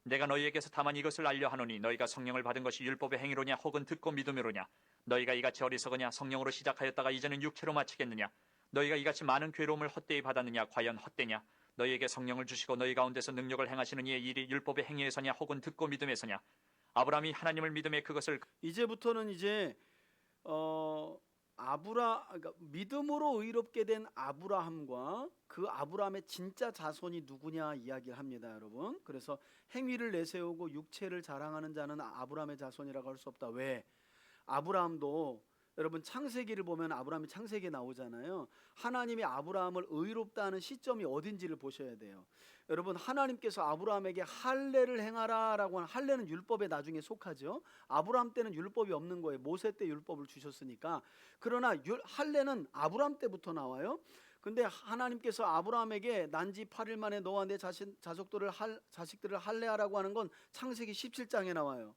내가 너희에게서 다만 이것을 알려 하노니 너희가 성령을 받은 것이 율법의 행위로냐 혹은 듣고 믿음으로냐? 너희가 이같이 어리석으냐? 성령으로 시작하였다가 이제는 육체로 마치겠느냐? 너희가 이같이 많은 괴로움을 헛되이 받았느냐? 과연 헛되냐? 너희에게 성령을 주시고 너희 가운데서 능력을 행하시는 이의 일이 율법의 행위에서냐 혹은 듣고 믿음에서냐? 아브라함이 하나님을 믿음에 그것을 이제부터는 이제 그러니까 믿음으로 의롭게 된 아브라함과 그 아브라함의 진짜 자손이 누구냐 이야기를 합니다, 여러분. 그래서 행위를 내세우고 육체를 자랑하는 자는 아브라함의 자손이라고 할 수 없다. 왜? 아브라함도 여러분 창세기를 보면 아브라함이 창세기에 나오잖아요. 하나님이 아브라함을 의롭다 하는 시점이 어딘지를 보셔야 돼요. 여러분, 하나님께서 아브라함에게 할례를 행하라라고 하는, 할례는 율법에 나중에 속하죠. 아브라함 때는 율법이 없는 거예요. 모세 때 율법을 주셨으니까. 그러나 할례는 아브라함 때부터 나와요. 근데 하나님께서 아브라함에게 난지 8일 만에 너와 내 자식들을 할례하라고 하는 건 창세기 17장에 나와요.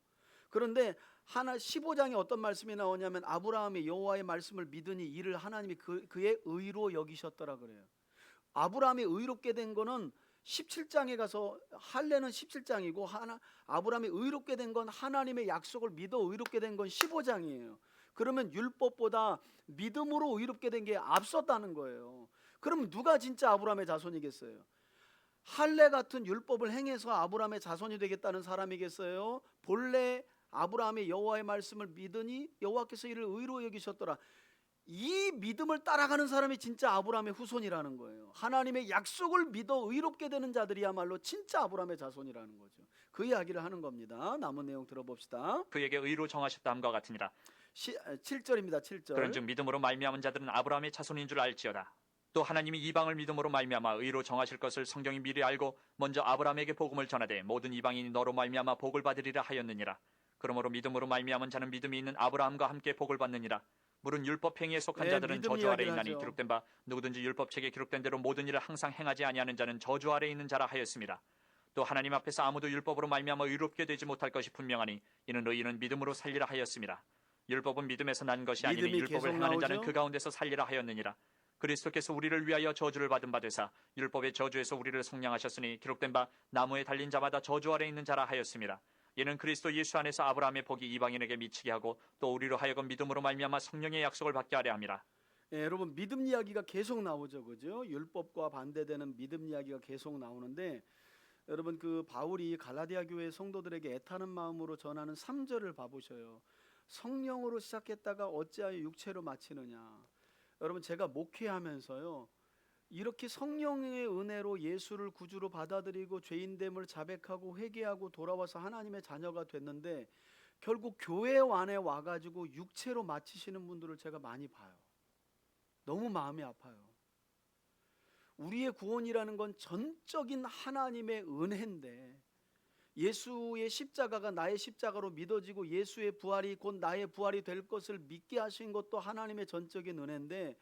그런데 15장에 어떤 말씀이 나오냐면 아브라함이 여호와의 말씀을 믿으니 이를 하나님이 그의 의로 여기셨더라 그래요. 아브라함이 의롭게 된 거는 17장에 가서, 할례는 17장이고 아브라함이 의롭게 된 건 하나님의 약속을 믿어 의롭게 된 건 15장이에요. 그러면 율법보다 믿음으로 의롭게 된 게 앞섰다는 거예요. 그럼 누가 진짜 아브라함의 자손이겠어요? 할례 같은 율법을 행해서 아브라함의 자손이 되겠다는 사람이겠어요? 본래 아브라함의 여호와의 말씀을 믿으니 여호와께서 이를 의로 여기셨더라. 이 믿음을 따라가는 사람이 진짜 아브라함의 후손이라는 거예요. 하나님의 약속을 믿어 의롭게 되는 자들이야말로 진짜 아브라함의 자손이라는 거죠. 그 이야기를 하는 겁니다. 남은 내용 들어봅시다. 그에게 의로 정하셨다 함과 같으니라. 7절입니다. 7절. 그런즉 믿음으로 말미암은 자들은 아브라함의 자손인 줄 알지어다. 또 하나님이 이방을 믿음으로 말미암아 의로 정하실 것을 성경이 미리 알고 먼저 아브라함에게 복음을 전하되 모든 이방인이 너로 말미암아 복을 받으리라 하였느니라. 그러므로 믿음으로 말미암은 자는 믿음이 있는 아브라함과 함께 복을 받느니라. 물은 율법 행위에 속한 자들은 저주 아래 있나니 하죠. 기록된 바 누구든지 율법책에 기록된 대로 모든 일을 항상 행하지 아니하는 자는 저주 아래 있는 자라 하였습니다. 또 하나님 앞에서 아무도 율법으로 말미암아 의롭게 되지 못할 것이 분명하니 이는 의인은 믿음으로 살리라 하였습니다. 율법은 믿음에서 난 것이 아니니 율법을 행하는 자는 그 가운데서 살리라 하였느니라. 그리스도께서 우리를 위하여 저주를 받은 바 되사 율법의 저주에서 우리를 속량하셨으니 기록된 바 나무에 달린 자마다 저주 아래 있는 자라 하였습니다. 이는 그리스도 예수 안에서 아브라함의 복이 이방인에게 미치게 하고 또 우리로 하여금 믿음으로 말미암아 성령의 약속을 받게 하려 함이라. 여러분, 믿음 이야기가 계속 나오죠, 그죠? 율법과 반대되는 믿음 이야기가 계속 나오는데, 여러분, 그 바울이 갈라디아 교회 성도들에게 애타는 마음으로 전하는 3절을 봐보셔요. 성령으로 시작했다가 어찌하여 육체로 마치느냐. 여러분, 제가 목회하면서요, 이렇게 성령의 은혜로 예수를 구주로 받아들이고 죄인됨을 자백하고 회개하고 돌아와서 하나님의 자녀가 됐는데 결국 교회 안에 와가지고 육체로 마치시는 분들을 제가 많이 봐요. 너무 마음이 아파요. 우리의 구원이라는 건 전적인 하나님의 은혜인데 예수의 십자가가 나의 십자가로 믿어지고 예수의 부활이 곧 나의 부활이 될 것을 믿게 하신 것도 하나님의 전적인 은혜인데,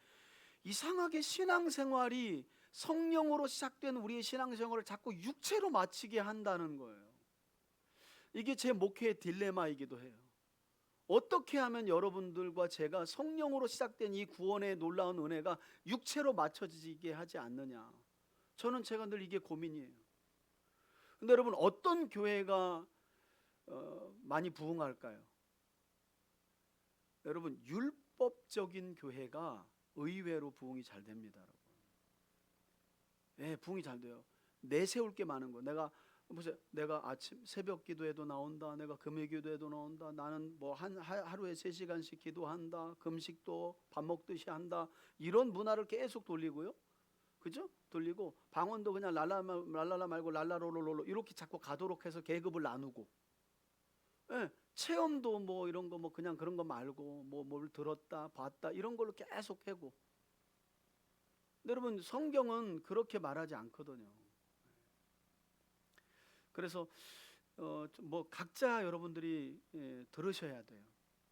이상하게 신앙생활이 성령으로 시작된 우리의 신앙생활을 자꾸 육체로 마치게 한다는 거예요. 이게 제 목회의 딜레마이기도 해요. 어떻게 하면 여러분들과 제가 성령으로 시작된 이 구원의 놀라운 은혜가 육체로 맞춰지게 하지 않느냐. 저는 제가 늘 이게 고민이에요. 근데 여러분, 어떤 교회가 많이 부흥할까요? 여러분, 율법적인 교회가 의외로 부흥이 잘 됩니다, 여러분. 예, 부흥이 잘 돼요. 내세울 게 많은 거. 보세요. 내가 아침 새벽 기도에도 나온다. 내가 금요 기도에도 나온다. 나는 뭐 하루에 3시간씩 기도한다. 금식도 밥 먹듯이 한다. 이런 문화를 계속 돌리고요. 그죠? 돌리고 방언도 그냥 랄랄라 말고 랄라로로로 이렇게 자꾸 가도록 해서 계급을 나누고. 예, 체험도 뭐 이런 거 뭐 그냥 그런 거 말고 뭐 뭘 들었다, 봤다 이런 걸로 계속 하고. 근데 여러분, 성경은 그렇게 말하지 않거든요. 그래서 뭐 각자 여러분들이 들으셔야 돼요.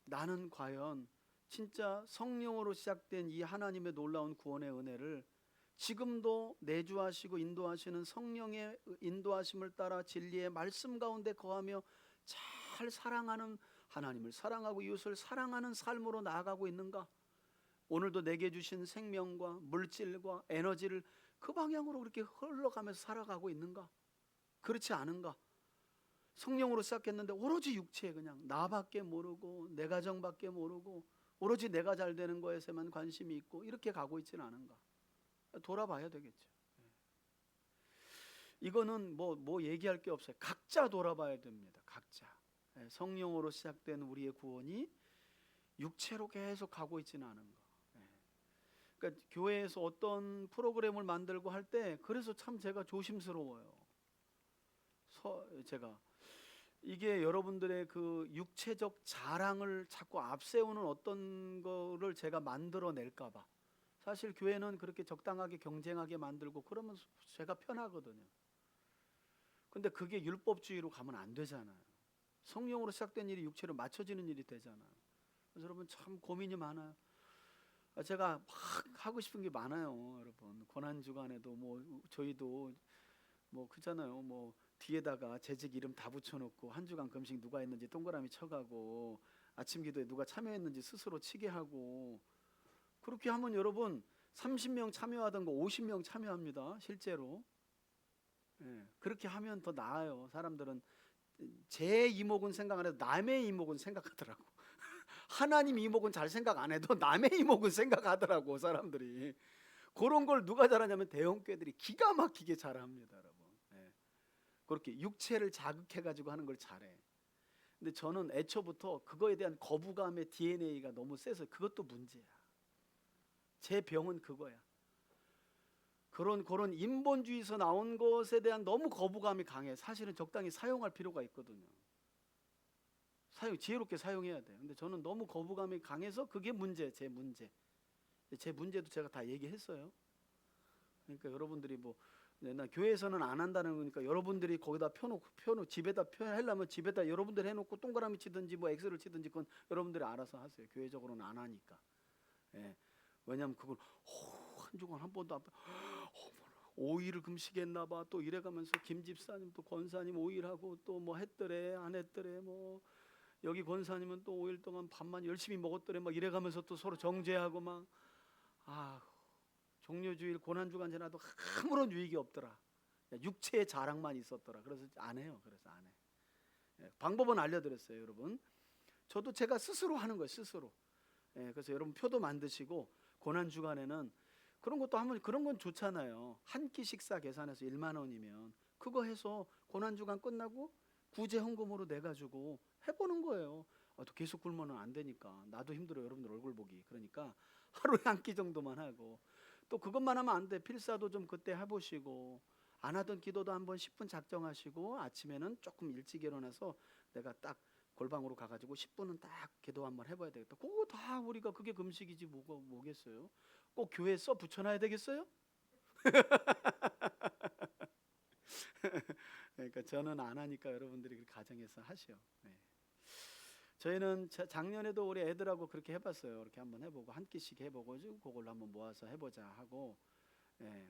나는 과연 진짜 성령으로 시작된 이 하나님의 놀라운 구원의 은혜를 지금도 내주하시고 인도하시는 성령의 인도하심을 따라 진리의 말씀 가운데 거하며 잘 사랑하는, 하나님을 사랑하고 이웃을 사랑하는 삶으로 나아가고 있는가? 오늘도 내게 주신 생명과 물질과 에너지를 그 방향으로 그렇게 흘러가면서 살아가고 있는가? 그렇지 않은가? 성령으로 시작했는데 오로지 육체에 그냥 나밖에 모르고 내 가정밖에 모르고 오로지 내가 잘 되는 거에서만 관심이 있고 이렇게 가고 있지는 않은가? 돌아봐야 되겠죠. 이거는 뭐 얘기할 게 없어요. 각자 돌아봐야 됩니다. 각자. 성령으로 시작된 우리의 구원이 육체로 계속 가고 있지는 않은 거. 그러니까 교회에서 어떤 프로그램을 만들고 할 때 그래서 참 제가 조심스러워요. 제가 이게 여러분들의 그 육체적 자랑을 자꾸 앞세우는 어떤 거를 제가 만들어낼까 봐. 사실 교회는 그렇게 적당하게 경쟁하게 만들고 그러면 제가 편하거든요. 근데 그게 율법주의로 가면 안 되잖아요. 성령으로 시작된 일이 육체로 맞춰지는 일이 되잖아요. 그래서 여러분 참 고민이 많아요. 제가 막 하고 싶은 게 많아요, 여러분. 고난주간에도 뭐 저희도 뭐 그잖아요. 뭐 뒤에다가 재직 이름 다 붙여놓고 한 주간 금식 누가 했는지 동그라미 쳐가고 아침 기도에 누가 참여했는지 스스로 치게 하고 그렇게 하면 여러분 30명 참여하던 거 50명 참여합니다. 실제로. 예, 그렇게 하면 더 나아요. 사람들은 제 이목은 생각 안 해도 남의 이목은 생각하더라고. 하나님 이목은 잘 생각 안 해도 남의 이목은 생각하더라고, 사람들이. 그런 걸 누가 잘하냐면 대형교회들이 기가 막히게 잘합니다, 여러분. 예. 그렇게 육체를 자극해가지고 하는 걸 잘해. 근데 저는 애초부터 그거에 대한 거부감의 DNA가 너무 세서 그것도 문제야. 제 병은 그거야. 그런 인본주의에서 나온 것에 대한 너무 거부감이 강해. 사실은 적당히 사용할 필요가 있거든요. 지혜롭게 사용해야 돼요. 근데 저는 너무 거부감이 강해서 그게 문제, 제 문제. 제 문제도 제가 다 얘기했어요. 그러니까 여러분들이 뭐 나 교회에서는 안 한다는 거니까 여러분들이 거기다 펴놓고 집에다 하려면 집에다 여러분들 해놓고 동그라미 치든지 뭐 X를 치든지 그건 여러분들이 알아서 하세요. 교회적으로는 안 하니까. 예. 왜냐하면 그걸 한 주간 한 번도 안 5일을 금식했나 봐. 또 이래가면서 김 집사님 또 권사님 5일하고 또 뭐 했더래 안 했더래 뭐 여기 권사님은 또 5일 동안 밥만 열심히 먹었더래 막 이래가면서 또 서로 정죄하고 막 종료주일 고난주간 지나도 아무런 유익이 없더라. 육체의 자랑만 있었더라. 그래서 안 해요. 그래서 안 해. 방법은 알려드렸어요, 여러분. 저도 제가 스스로 하는 거예요, 스스로. 그래서 여러분 표도 만드시고 고난주간에는 그런 것도 하면 그런 건 좋잖아요. 한 끼 식사 계산해서 1만 원이면 그거 해서 고난주간 끝나고 구제 헌금으로 내가지고 해보는 거예요. 또 계속 굶으면 안 되니까 나도 힘들어요, 여러분들 얼굴 보기. 그러니까 하루에 한 끼 정도만 하고 또 그것만 하면 안 돼. 필사도 좀 그때 해보시고 안 하던 기도도 한번 10분 작정하시고 아침에는 조금 일찍 일어나서 내가 딱 골방으로 가가지고 10분은 딱 기도 한번 해봐야 되겠다. 그거 다 우리가 그게 금식이지 뭐겠어요? 꼭 교회에 써 붙여놔야 되겠어요? 그러니까 저는 안 하니까 여러분들이 그 가정에서 하시오. 네. 저희는 작년에도 우리 애들하고 그렇게 해봤어요. 이렇게 한번 해보고 한 끼씩 해보고 그걸로 한번 모아서 해보자 하고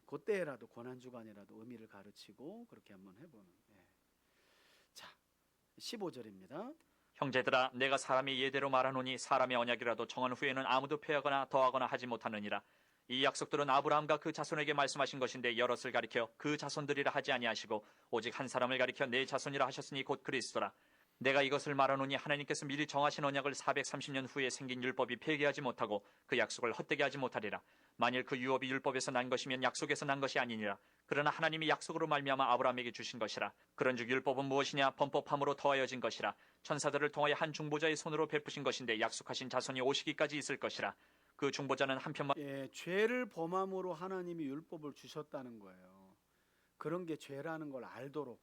그때라도 고난주간이라도 의미를 가르치고 그렇게 한번 해보는. 자, 15절입니다. 형제들아 내가 사람이 예대로 말하노니 사람의 언약이라도 정한 후에는 아무도 폐하거나 더하거나 하지 못하느니라. 이 약속들은 아브라함과 그 자손에게 말씀하신 것인데 여럿을 가리켜 그 자손들이라 하지 아니하시고 오직 한 사람을 가리켜 내 자손이라 하셨으니 곧 그리스도라. 내가 이것을 말하노니 하나님께서 미리 정하신 언약을 430년 후에 생긴 율법이 폐기하지 못하고 그 약속을 헛되게 하지 못하리라. 만일 그 유업이 율법에서 난 것이면 약속에서 난 것이 아니니라. 그러나 하나님이 약속으로 말미암아 아브라함에게 주신 것이라. 그런즉 율법은 무엇이냐? 범법함으로 더하여진 것이라. 천사들을 통하여 한 중보자의 손으로 베푸신 것인데 약속하신 자손이 오시기까지 있을 것이라. 그 중보자는 한편만 죄를 범함으로 하나님이 율법을 주셨다는 거예요. 그런 게 죄라는 걸 알도록.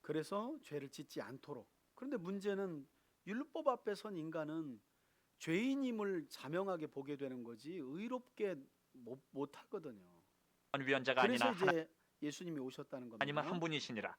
그래서 죄를 짓지 않도록. 그런데 문제는 율법 앞에 선 인간은 죄인임을 자명하게 보게 되는 거지 의롭게 못 하거든요. 위헌자가 그래서 아니나 이제 예수님이 오셨다는 겁니다. 하나님은 한 분이시니라.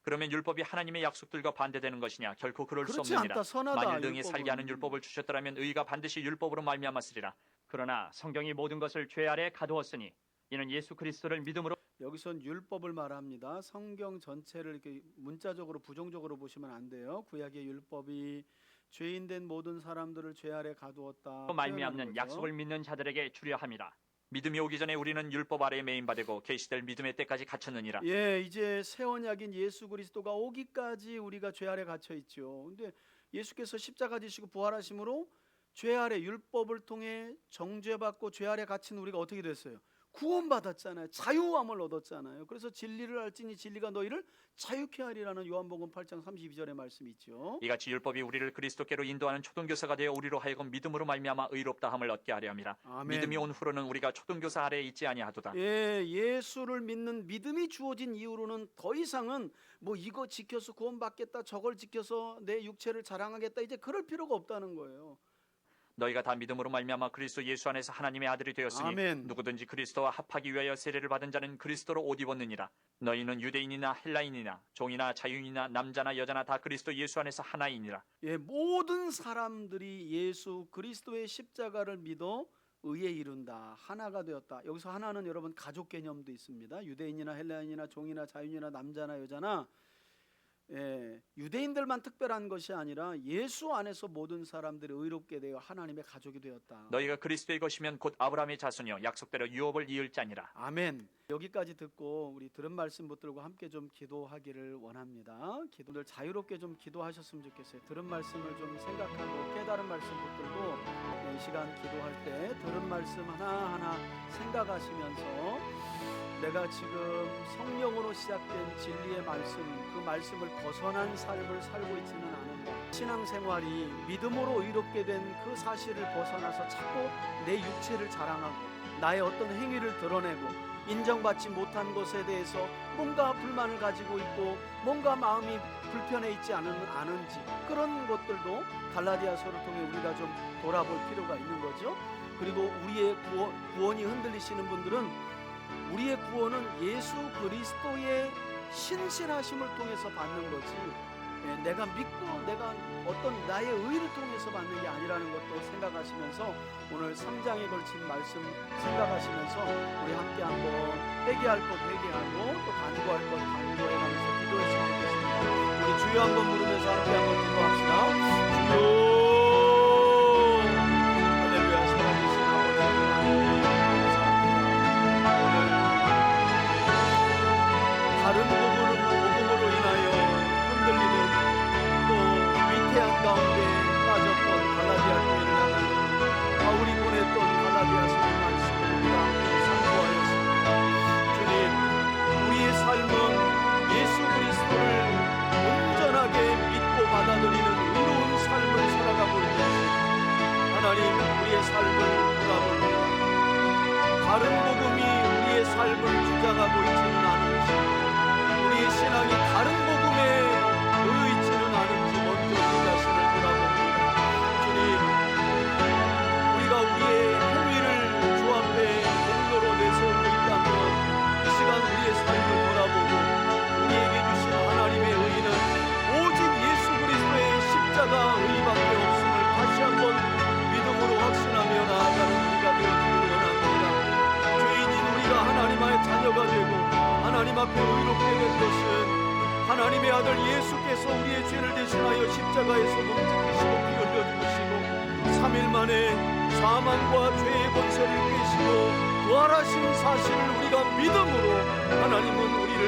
그러면 율법이 하나님의 약속들과 반대되는 것이냐? 결코 그럴 수 그렇지 없느니라. 않다. 선하다. 만일 능히 살게 하는 율법은. 율법을 주셨더라면 의가 반드시 율법으로 말미암았으리라. 그러나 성경이 모든 것을 죄 아래 가두었으니 이는 예수 그리스도를 믿음으로 여기선 율법을 말합니다. 성경 전체를 이렇게 문자적으로 부정적으로 보시면 안 돼요. 구약의 율법이 죄인된 모든 사람들을 죄 아래 가두었다. 말미암는 표현하는 거죠. 약속을 믿는 자들에게 주려 함이라. 믿음이 오기 전에 우리는 율법 아래에 매인받고 계시될 믿음의 때까지 갇혔느니라. 이제 새 언약인 예수 그리스도가 오기까지 우리가 죄 아래 갇혀 있죠. 근데 예수께서 십자가 지시고 부활하심으로 죄 아래 율법을 통해 정죄받고 죄 아래 갇힌 우리가 어떻게 됐어요? 구원받았잖아요. 자유함을 얻었잖아요. 그래서 진리를 알지니 진리가 너희를 자유케 하리라는 요한복음 8장 32절의 말씀이 있죠. 이같이 율법이 우리를 그리스도께로 인도하는 초등교사가 되어 우리로 하여금 믿음으로 말미암아 의롭다함을 얻게 하려 함이라. 아멘. 믿음이 온 후로는 우리가 초등교사 아래에 있지 아니하도다. 예수를 믿는 믿음이 주어진 이후로는 더 이상은 뭐 이거 지켜서 구원받겠다, 저걸 지켜서 내 육체를 자랑하겠다, 이제 그럴 필요가 없다는 거예요. 너희가 다 믿음으로 말미암아 그리스도 예수 안에서 하나님의 아들이 되었으니 아멘. 누구든지 그리스도와 합하기 위하여 세례를 받은 자는 그리스도로 옷 입었느니라. 너희는 유대인이나 헬라인이나 종이나 자유인이나 남자나 여자나 다 그리스도 예수 안에서 하나이니라. 모든 사람들이 예수 그리스도의 십자가를 믿어 의에 이른다. 하나가 되었다. 여기서 하나는 여러분 가족 개념도 있습니다. 유대인이나 헬라인이나 종이나 자유인이나 남자나 여자나 유대인들만 특별한 것이 아니라 예수 안에서 모든 사람들이 의롭게 되어 하나님의 가족이 되었다. 너희가 그리스도의 것이면 곧 아브라함의 자손이요 약속대로 유업을 이을 자니라. 아멘. 여기까지 듣고 우리 들은 말씀 붙들고 함께 좀 기도하기를 원합니다. 기도들 자유롭게 좀 기도하셨으면 좋겠어요. 들은 말씀을 좀 생각하고 깨달은 말씀 붙들고 이 시간 기도할 때 들은 말씀 하나하나 생각하시면서 내가 지금 성령으로 시작된 진리의 말씀, 그 말씀을 벗어난 삶을 살고 있지는 않은가. 신앙생활이 믿음으로 의롭게 된 그 사실을 벗어나서 자꾸 내 육체를 자랑하고 나의 어떤 행위를 드러내고 인정받지 못한 것에 대해서 뭔가 불만을 가지고 있고 뭔가 마음이 불편해 있지 않은지 그런 것들도 갈라디아서를 통해 우리가 좀 돌아볼 필요가 있는 거죠. 그리고 우리의 구원이 흔들리시는 분들은 우리의 구원은 예수 그리스도의 신실하심을 통해서 받는 거지 내가 믿고 내가 어떤 나의 의를 통해서 받는 게 아니라는 것도 생각하시면서 오늘 3장에 걸친 말씀 생각하시면서 우리 함께 한번 회개할 것 회개하고 또 간구할 것 간구해가면서 기도했으면 좋겠습니다. 우리 주여 한번 부르면서 함께 한번 기도합시다. 주여 할렐루야. 살아계신 아버지 하나님 다른 복음으로 인하여 흔들리는 또 위태한 가운데 빠졌던 갈라디아 교회를 향하여 바울이 보냈던 갈라디아서의 말씀을 우리가 상고하였습니다. 주님, 우리의 삶은 예수 그리스도를 온전하게 믿고 받아들이는 의로운 삶을 살아가고 있는지 하나님 우리의 삶을 돌아봅니다. 다른 복음이 우리의 삶을 주장하고 있지는 않은지 우리의 신앙이 다른 복음에 놓여 있지는 않은지 먼저 우리 자신을 돌아봅니다. 주님, 우리가 우리의 행위를 주 앞에 공로로 내세우고 있다면 이 시간 우리의 삶을 돌아보고 우리에게 주신 하나님의 의는 오직 예수 그리스도의 십자가 의밖에 없음을 다시 한번 믿음으로 확신하며 나아가는 우리가 되어주기를 원합니다. 죄인인 우리가 하나님 앞에 자녀가 되고 하나님 앞에 의롭게 된 것은 하나님의 아들 예수께서 우리의 죄를 대신하여 십자가에서 몸짓기시고 피 흘려 죽으시고 3일 만에 사망과 죄의 권세를 깨시고 부활하신 사실을 우리가 믿음으로 하나님은 우리를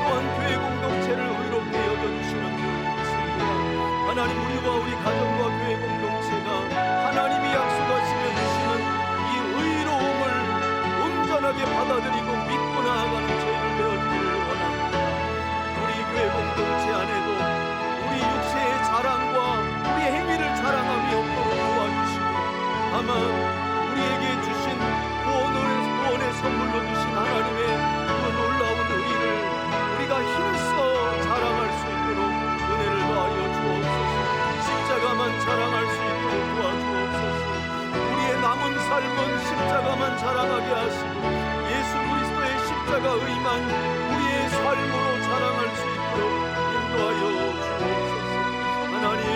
또한 교회 공동체를 의롭게 여겨주시는 줄 믿습니다. 하나님, 우리와 우리 가정과 교회 공동체가 하나님이 약속하시며 주시는 이 의로움을 온전하게 받아들이고 믿고 나아가는 저희들 되어지기를 원합니다. 우리 교회 공동체 안에도 우리 육체의 자랑과 우리 행위를 자랑함이 없도록 도와주시고, 다만 우리에게 주신 구원의 선물로 주신 하나님의 그 놀라운 의를 우리가 힘써 자랑할 수 있도록 은혜를 더하여 주옵소서. 십자가만 자랑할 수 있도록 도와주옵소서. 우리의 남은 삶은 십자가만 자랑하게 하시고 예수 그리스도의 십자가 의만 우리의 삶으로 자랑할 수 있도록 인도하여 주옵소서. 하나님,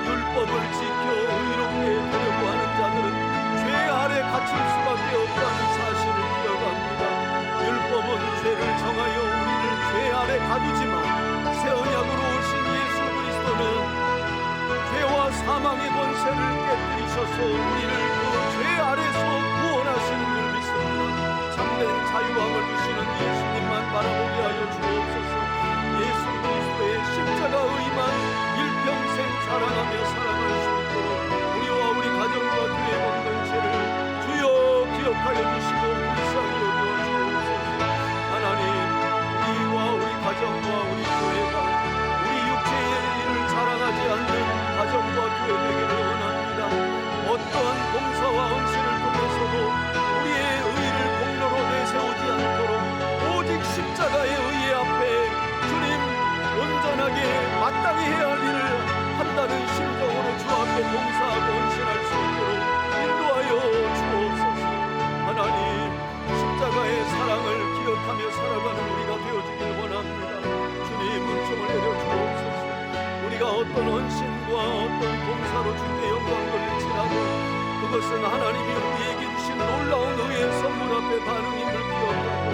율법을 지켜 의롭게 되려고 하는 자들은 죄 아래 갇힐 수밖에 없다는 사실을 기억합니다. 율법은 죄를 정하여 우리를 죄 아래 가두지만 새 언약으로 오신 예수 그리스도는 죄와 사망의 권세를 깨뜨리셔서 우리를 그 죄 아래서 구원하시는 줄 믿습니다. 참된 자유함을 주시는 예수님만 바라보게 하여 주옵소서. 예수 그리스도의 십자가 의만 일평생 사랑하며 살아갈 수 있도록 우리와 우리 가정과 교회 공동체를 주여 기억하여 주시고 불쌍히 여겨 주옵소서. 하나님, 우리와 우리 가정과 우리 교회가 우리 육체의 일을 자랑하지 않는 가정과 교회 되기를 원합니다. 어떠한 봉사와 헌신을 통해서도 우리의 의를 공로로 내세우지 않도록 오직 십자가의 의의 앞에 주님 온전하게 마땅히 해야 할 일을 한다는 심정으로 주 앞에 봉사하고 헌신할 수 있도록 인도하여 주옵소서. 하나님, 십자가의 사랑을 기억하며 살아가는 우리가 되어지길 원합니다. 주님, 은총을 내려 주옵소서. 우리가 어떤 헌신과 어떤 봉사로 주께 영광 돌릴지라도 그것은 하나님이 우리에게 주신 놀라운 의의 선물 앞에 반응임을 기억하고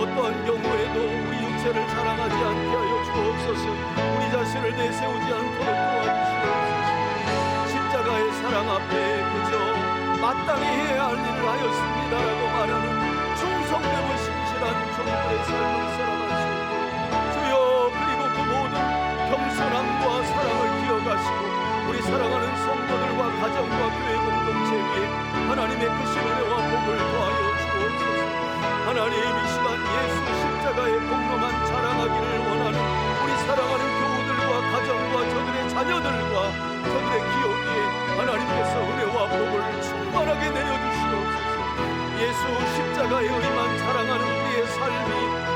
어떠한 경우에도 우리 육체를 자랑하지 않게 하여 주옵소서. 우리 자신을 내세우지 않도록 도와주시옵소서. 십자가의 사랑 앞에 그저 마땅히 해야 할 일을 하였습니다라고 말하는 충성되고 신실한 종들의 삶을 살아갈 수 있도록 주여, 그리고 그 모든 겸손함과 사랑을 기억하시고 우리 사랑하는 성도들과 가정과 교회 공동체 위에 하나님의 크신 은혜와 복을 더하여 주옵소서. 하나님, 이 시간 예수 십자가의 공로만 자랑하기를 원하는 우리 사랑하는 교우들과 가정과 저들의 자녀들과 저들의 기업 위에 하나님께서 은혜와 복을 충만하게 내려주시옵소서. 예수 십자가의 의만 자랑하는 우리의 삶이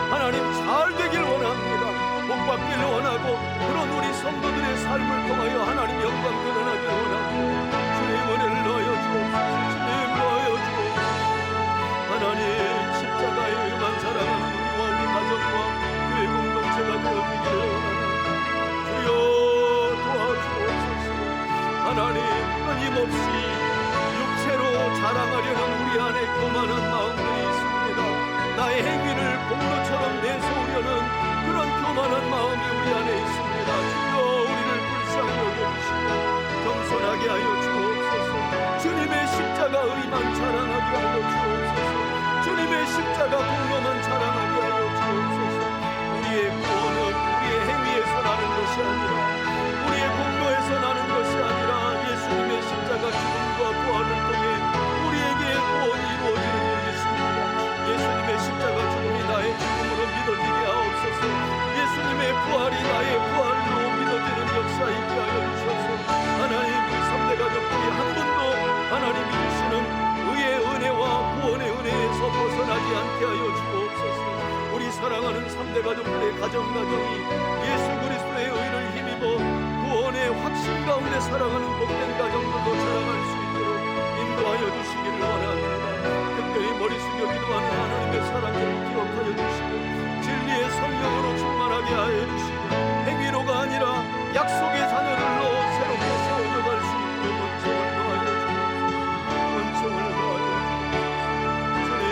하나님 잘 되길 원합니다. 복받기를 원하고 그런 우리 성도들의 삶을 통하여 하나님 영광 드러나기를 원합니다. 주님, 은혜를 넣어여 주옵소서. 주님, 넣어여 주옵소서. 하나님, 십자가의 의만 자랑하는 우리와 우리 가정과 교회 공동체가 되어지기를 원합니다. 주여, 도와주옵소서. 하나님, 끊임없이 육체로 자랑하려는 우리 안에 교만한 마음들이 있습니다. 나의 행위를 공로처럼 내세우려는 그런 교만한 마음이 우리 안에 있습니다. 주여, 우리를 불쌍히 여겨주시고 겸손하게 하여 주옵소서. 주님의 십자가 의만 자랑하게 하여 주옵소서. 주님의 십자가 공로만 자랑하게 하여 주옵소서. 우리의 구원은 우리의 행위에서 나는 것이 아니라 우리의 공로에서 나는 것이 아니라 예수님의 십자가 죽음과 부활을 통해 우리에게 구원이 이루어지는 줄 믿습니다. 예수님의 십자가 죽음이 나의 죽음으로 믿어지게 하옵소서. 예수님의 부활이 나의 부활로 믿어지는 역사 있게 하여 주셔서 하나님, 우리 3대 가족들이 한 분도 하나님이 주시는 의의 은혜와 구원의 은혜에서 벗어나지 않게 하여 주옵소서. 우리 사랑하는 3대 가족들의 가정이 예수 그리스도의 의를 힘입어 구원의 확신 가운데 살아가는 복된 가정들도 자랑할 수 있도록 인도하여 주시기를 원합니다. 특별히 머리 숙여 기도하는 하나님의 사랑을 기억하여 주시고 진리의 성령으로 충만하게 하여 주시고 행위로가 아니라 약속의 자녀들로 새롭게 세워져갈 수 있도록 은총을 더하여 주옵소서. 은총을 더하여 주옵소서. 주님,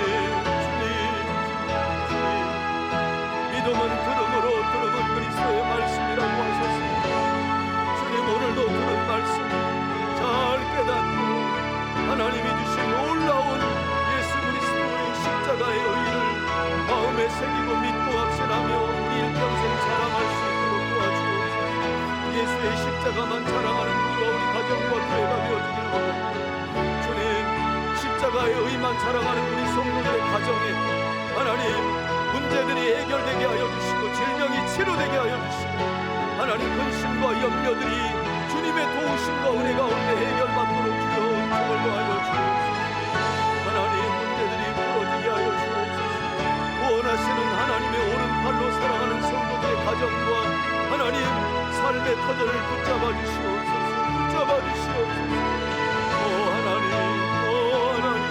주님, 주님, 주님. 오랫동안 자랑하는 우리 성도들의 가정에 하나님 문제들이 해결되게 하여 주시고 질병이 치료되게 하여 주시고 하나님 근심과 염려들이 주님의 도우심과 은혜 가운데 해결받도록 주여 은총을 더하여 주옵소서. 하나님 문제들이 풀어지게 하여 주옵소서. 구원하시는 하나님의 오른팔로 살아가는 성도들의 가정과 하나님 삶의 터전을 붙잡아 주시옵소서. 붙잡아 주시옵소서. 오 하나님, 오 하나님,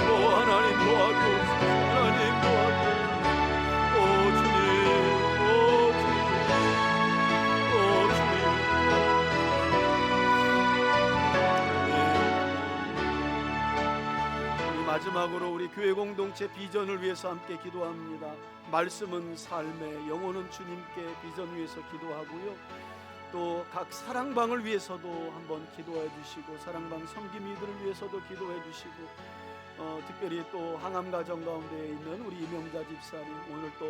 오 하나님 도와주옵소서. 하나님 도와주옵소서. 오 주님, 오 주님, 오 주님. 우리 마지막으로 우리 교회 공동체 비전을 위해서 함께 기도합니다. 말씀은 삶에, 영혼은 주님께 비전 위해서 기도하고요. 또 각 사랑방을 위해서도 한번 기도해 주시고 사랑방 섬김이들을 위해서도 기도해 주시고 특별히 또 항암 가정 가운데 있는 우리 이명자 집사님 오늘 또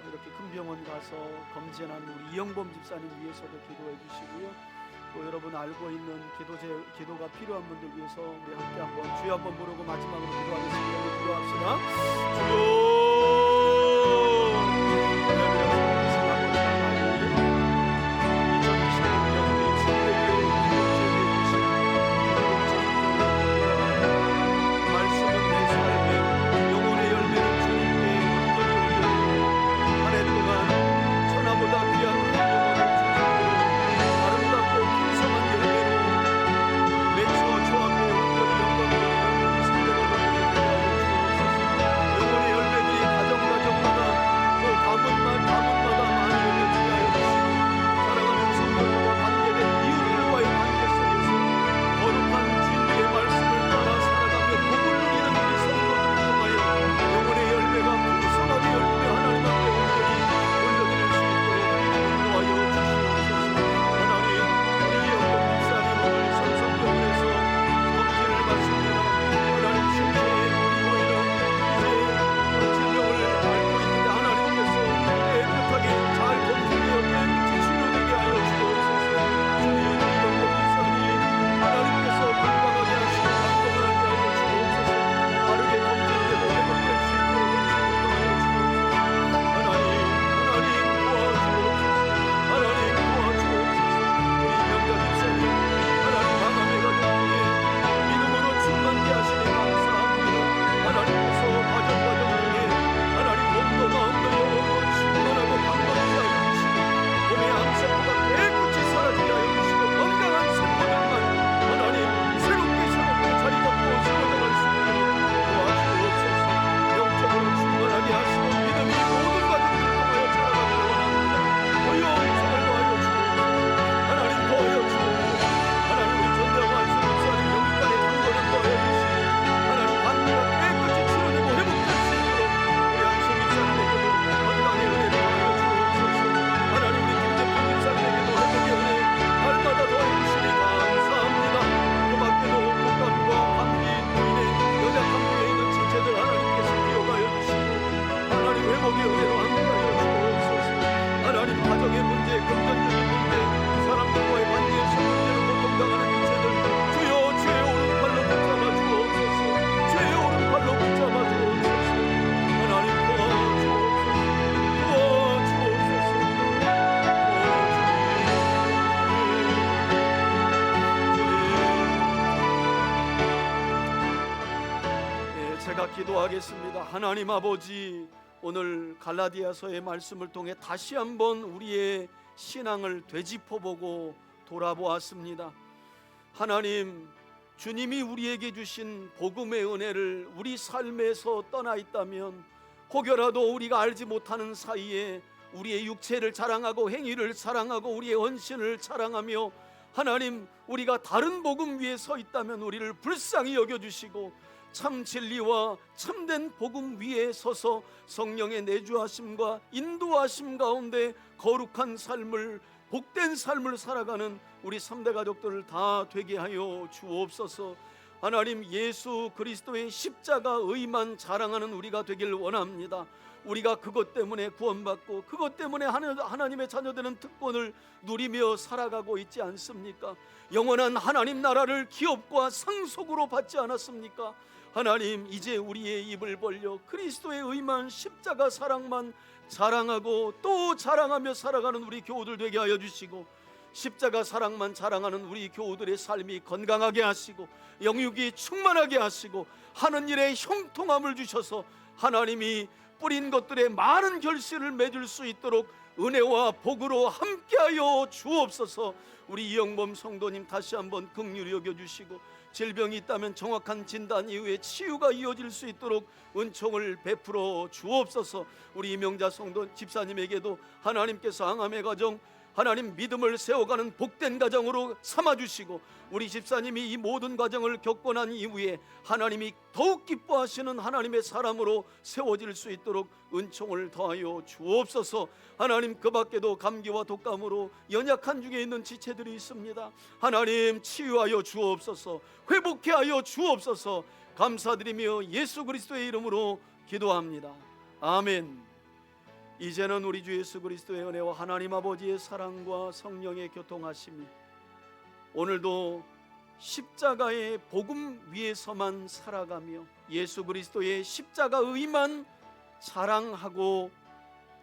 이렇게 큰 병원 가서 검진한 우리 이영범 집사님 위해서도 기도해 주시고요. 또 여러분 알고 있는 기도가 필요한 분들 위해서 우리 함께 한번 주여 한번 부르고 마지막으로 기도하겠습니다. 우리 기도합시다. 주여 기도하겠습니다. 하나님 아버지, 오늘 갈라디아서의 말씀을 통해 다시 한번 우리의 신앙을 되짚어보고 돌아보았습니다. 하나님, 주님이 우리에게 주신 복음의 은혜를 우리 삶에서 떠나 있다면 혹여라도 우리가 알지 못하는 사이에 우리의 육체를 자랑하고 행위를 자랑하고 우리의 헌신을 자랑하며 하나님, 우리가 다른 복음 위에 서 있다면 우리를 불쌍히 여겨주시고 참 진리와 참된 복음 위에 서서 성령의 내주하심과 인도하심 가운데 거룩한 삶을, 복된 삶을 살아가는 우리 3대 가족들을 다 되게 하여 주옵소서. 하나님, 예수 그리스도의 십자가 의만 자랑하는 우리가 되길 원합니다. 우리가 그것 때문에 구원받고 그것 때문에 하나님의 자녀되는 특권을 누리며 살아가고 있지 않습니까? 영원한 하나님 나라를 기업과 상속으로 받지 않았습니까? 하나님, 이제 우리의 입을 벌려 그리스도의 의만, 십자가 사랑만 자랑하고 또 자랑하며 살아가는 우리 교우들 되게 하여 주시고, 십자가 사랑만 자랑하는 우리 교우들의 삶이 건강하게 하시고 영육이 충만하게 하시고 하는 일에 형통함을 주셔서 하나님이 뿌린 것들의 많은 결실을 맺을 수 있도록 은혜와 복으로 함께하여 주옵소서. 우리 이영범 성도님 다시 한번 긍휼히 여겨주시고, 질병이 있다면 정확한 진단 이후에 치유가 이어질 수 있도록 은총을 베풀어 주옵소서. 우리 이명자 성도 집사님에게도 하나님께서 항암의 가정, 하나님 믿음을 세워가는 복된 가정으로 삼아주시고, 우리 집사님이 이 모든 과정을 겪고 난 이후에 하나님이 더욱 기뻐하시는 하나님의 사람으로 세워질 수 있도록 은총을 더하여 주옵소서. 하나님, 그 밖에도 감기와 독감으로 연약한 중에 있는 지체들이 있습니다. 하나님, 치유하여 주옵소서. 회복케 하여 주옵소서. 감사드리며 예수 그리스도의 이름으로 기도합니다. 아멘. 이제는 우리 주 예수 그리스도의 은혜와 하나님 아버지의 사랑과 성령의 교통하심이 오늘도 십자가의 복음 위에서만 살아가며 예수 그리스도의 십자가 의만 자랑하고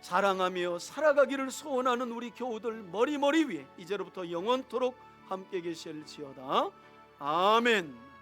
자랑하며 살아가기를 소원하는 우리 교우들 머리 위에 이제로부터 영원토록 함께 계실지어다. 아멘.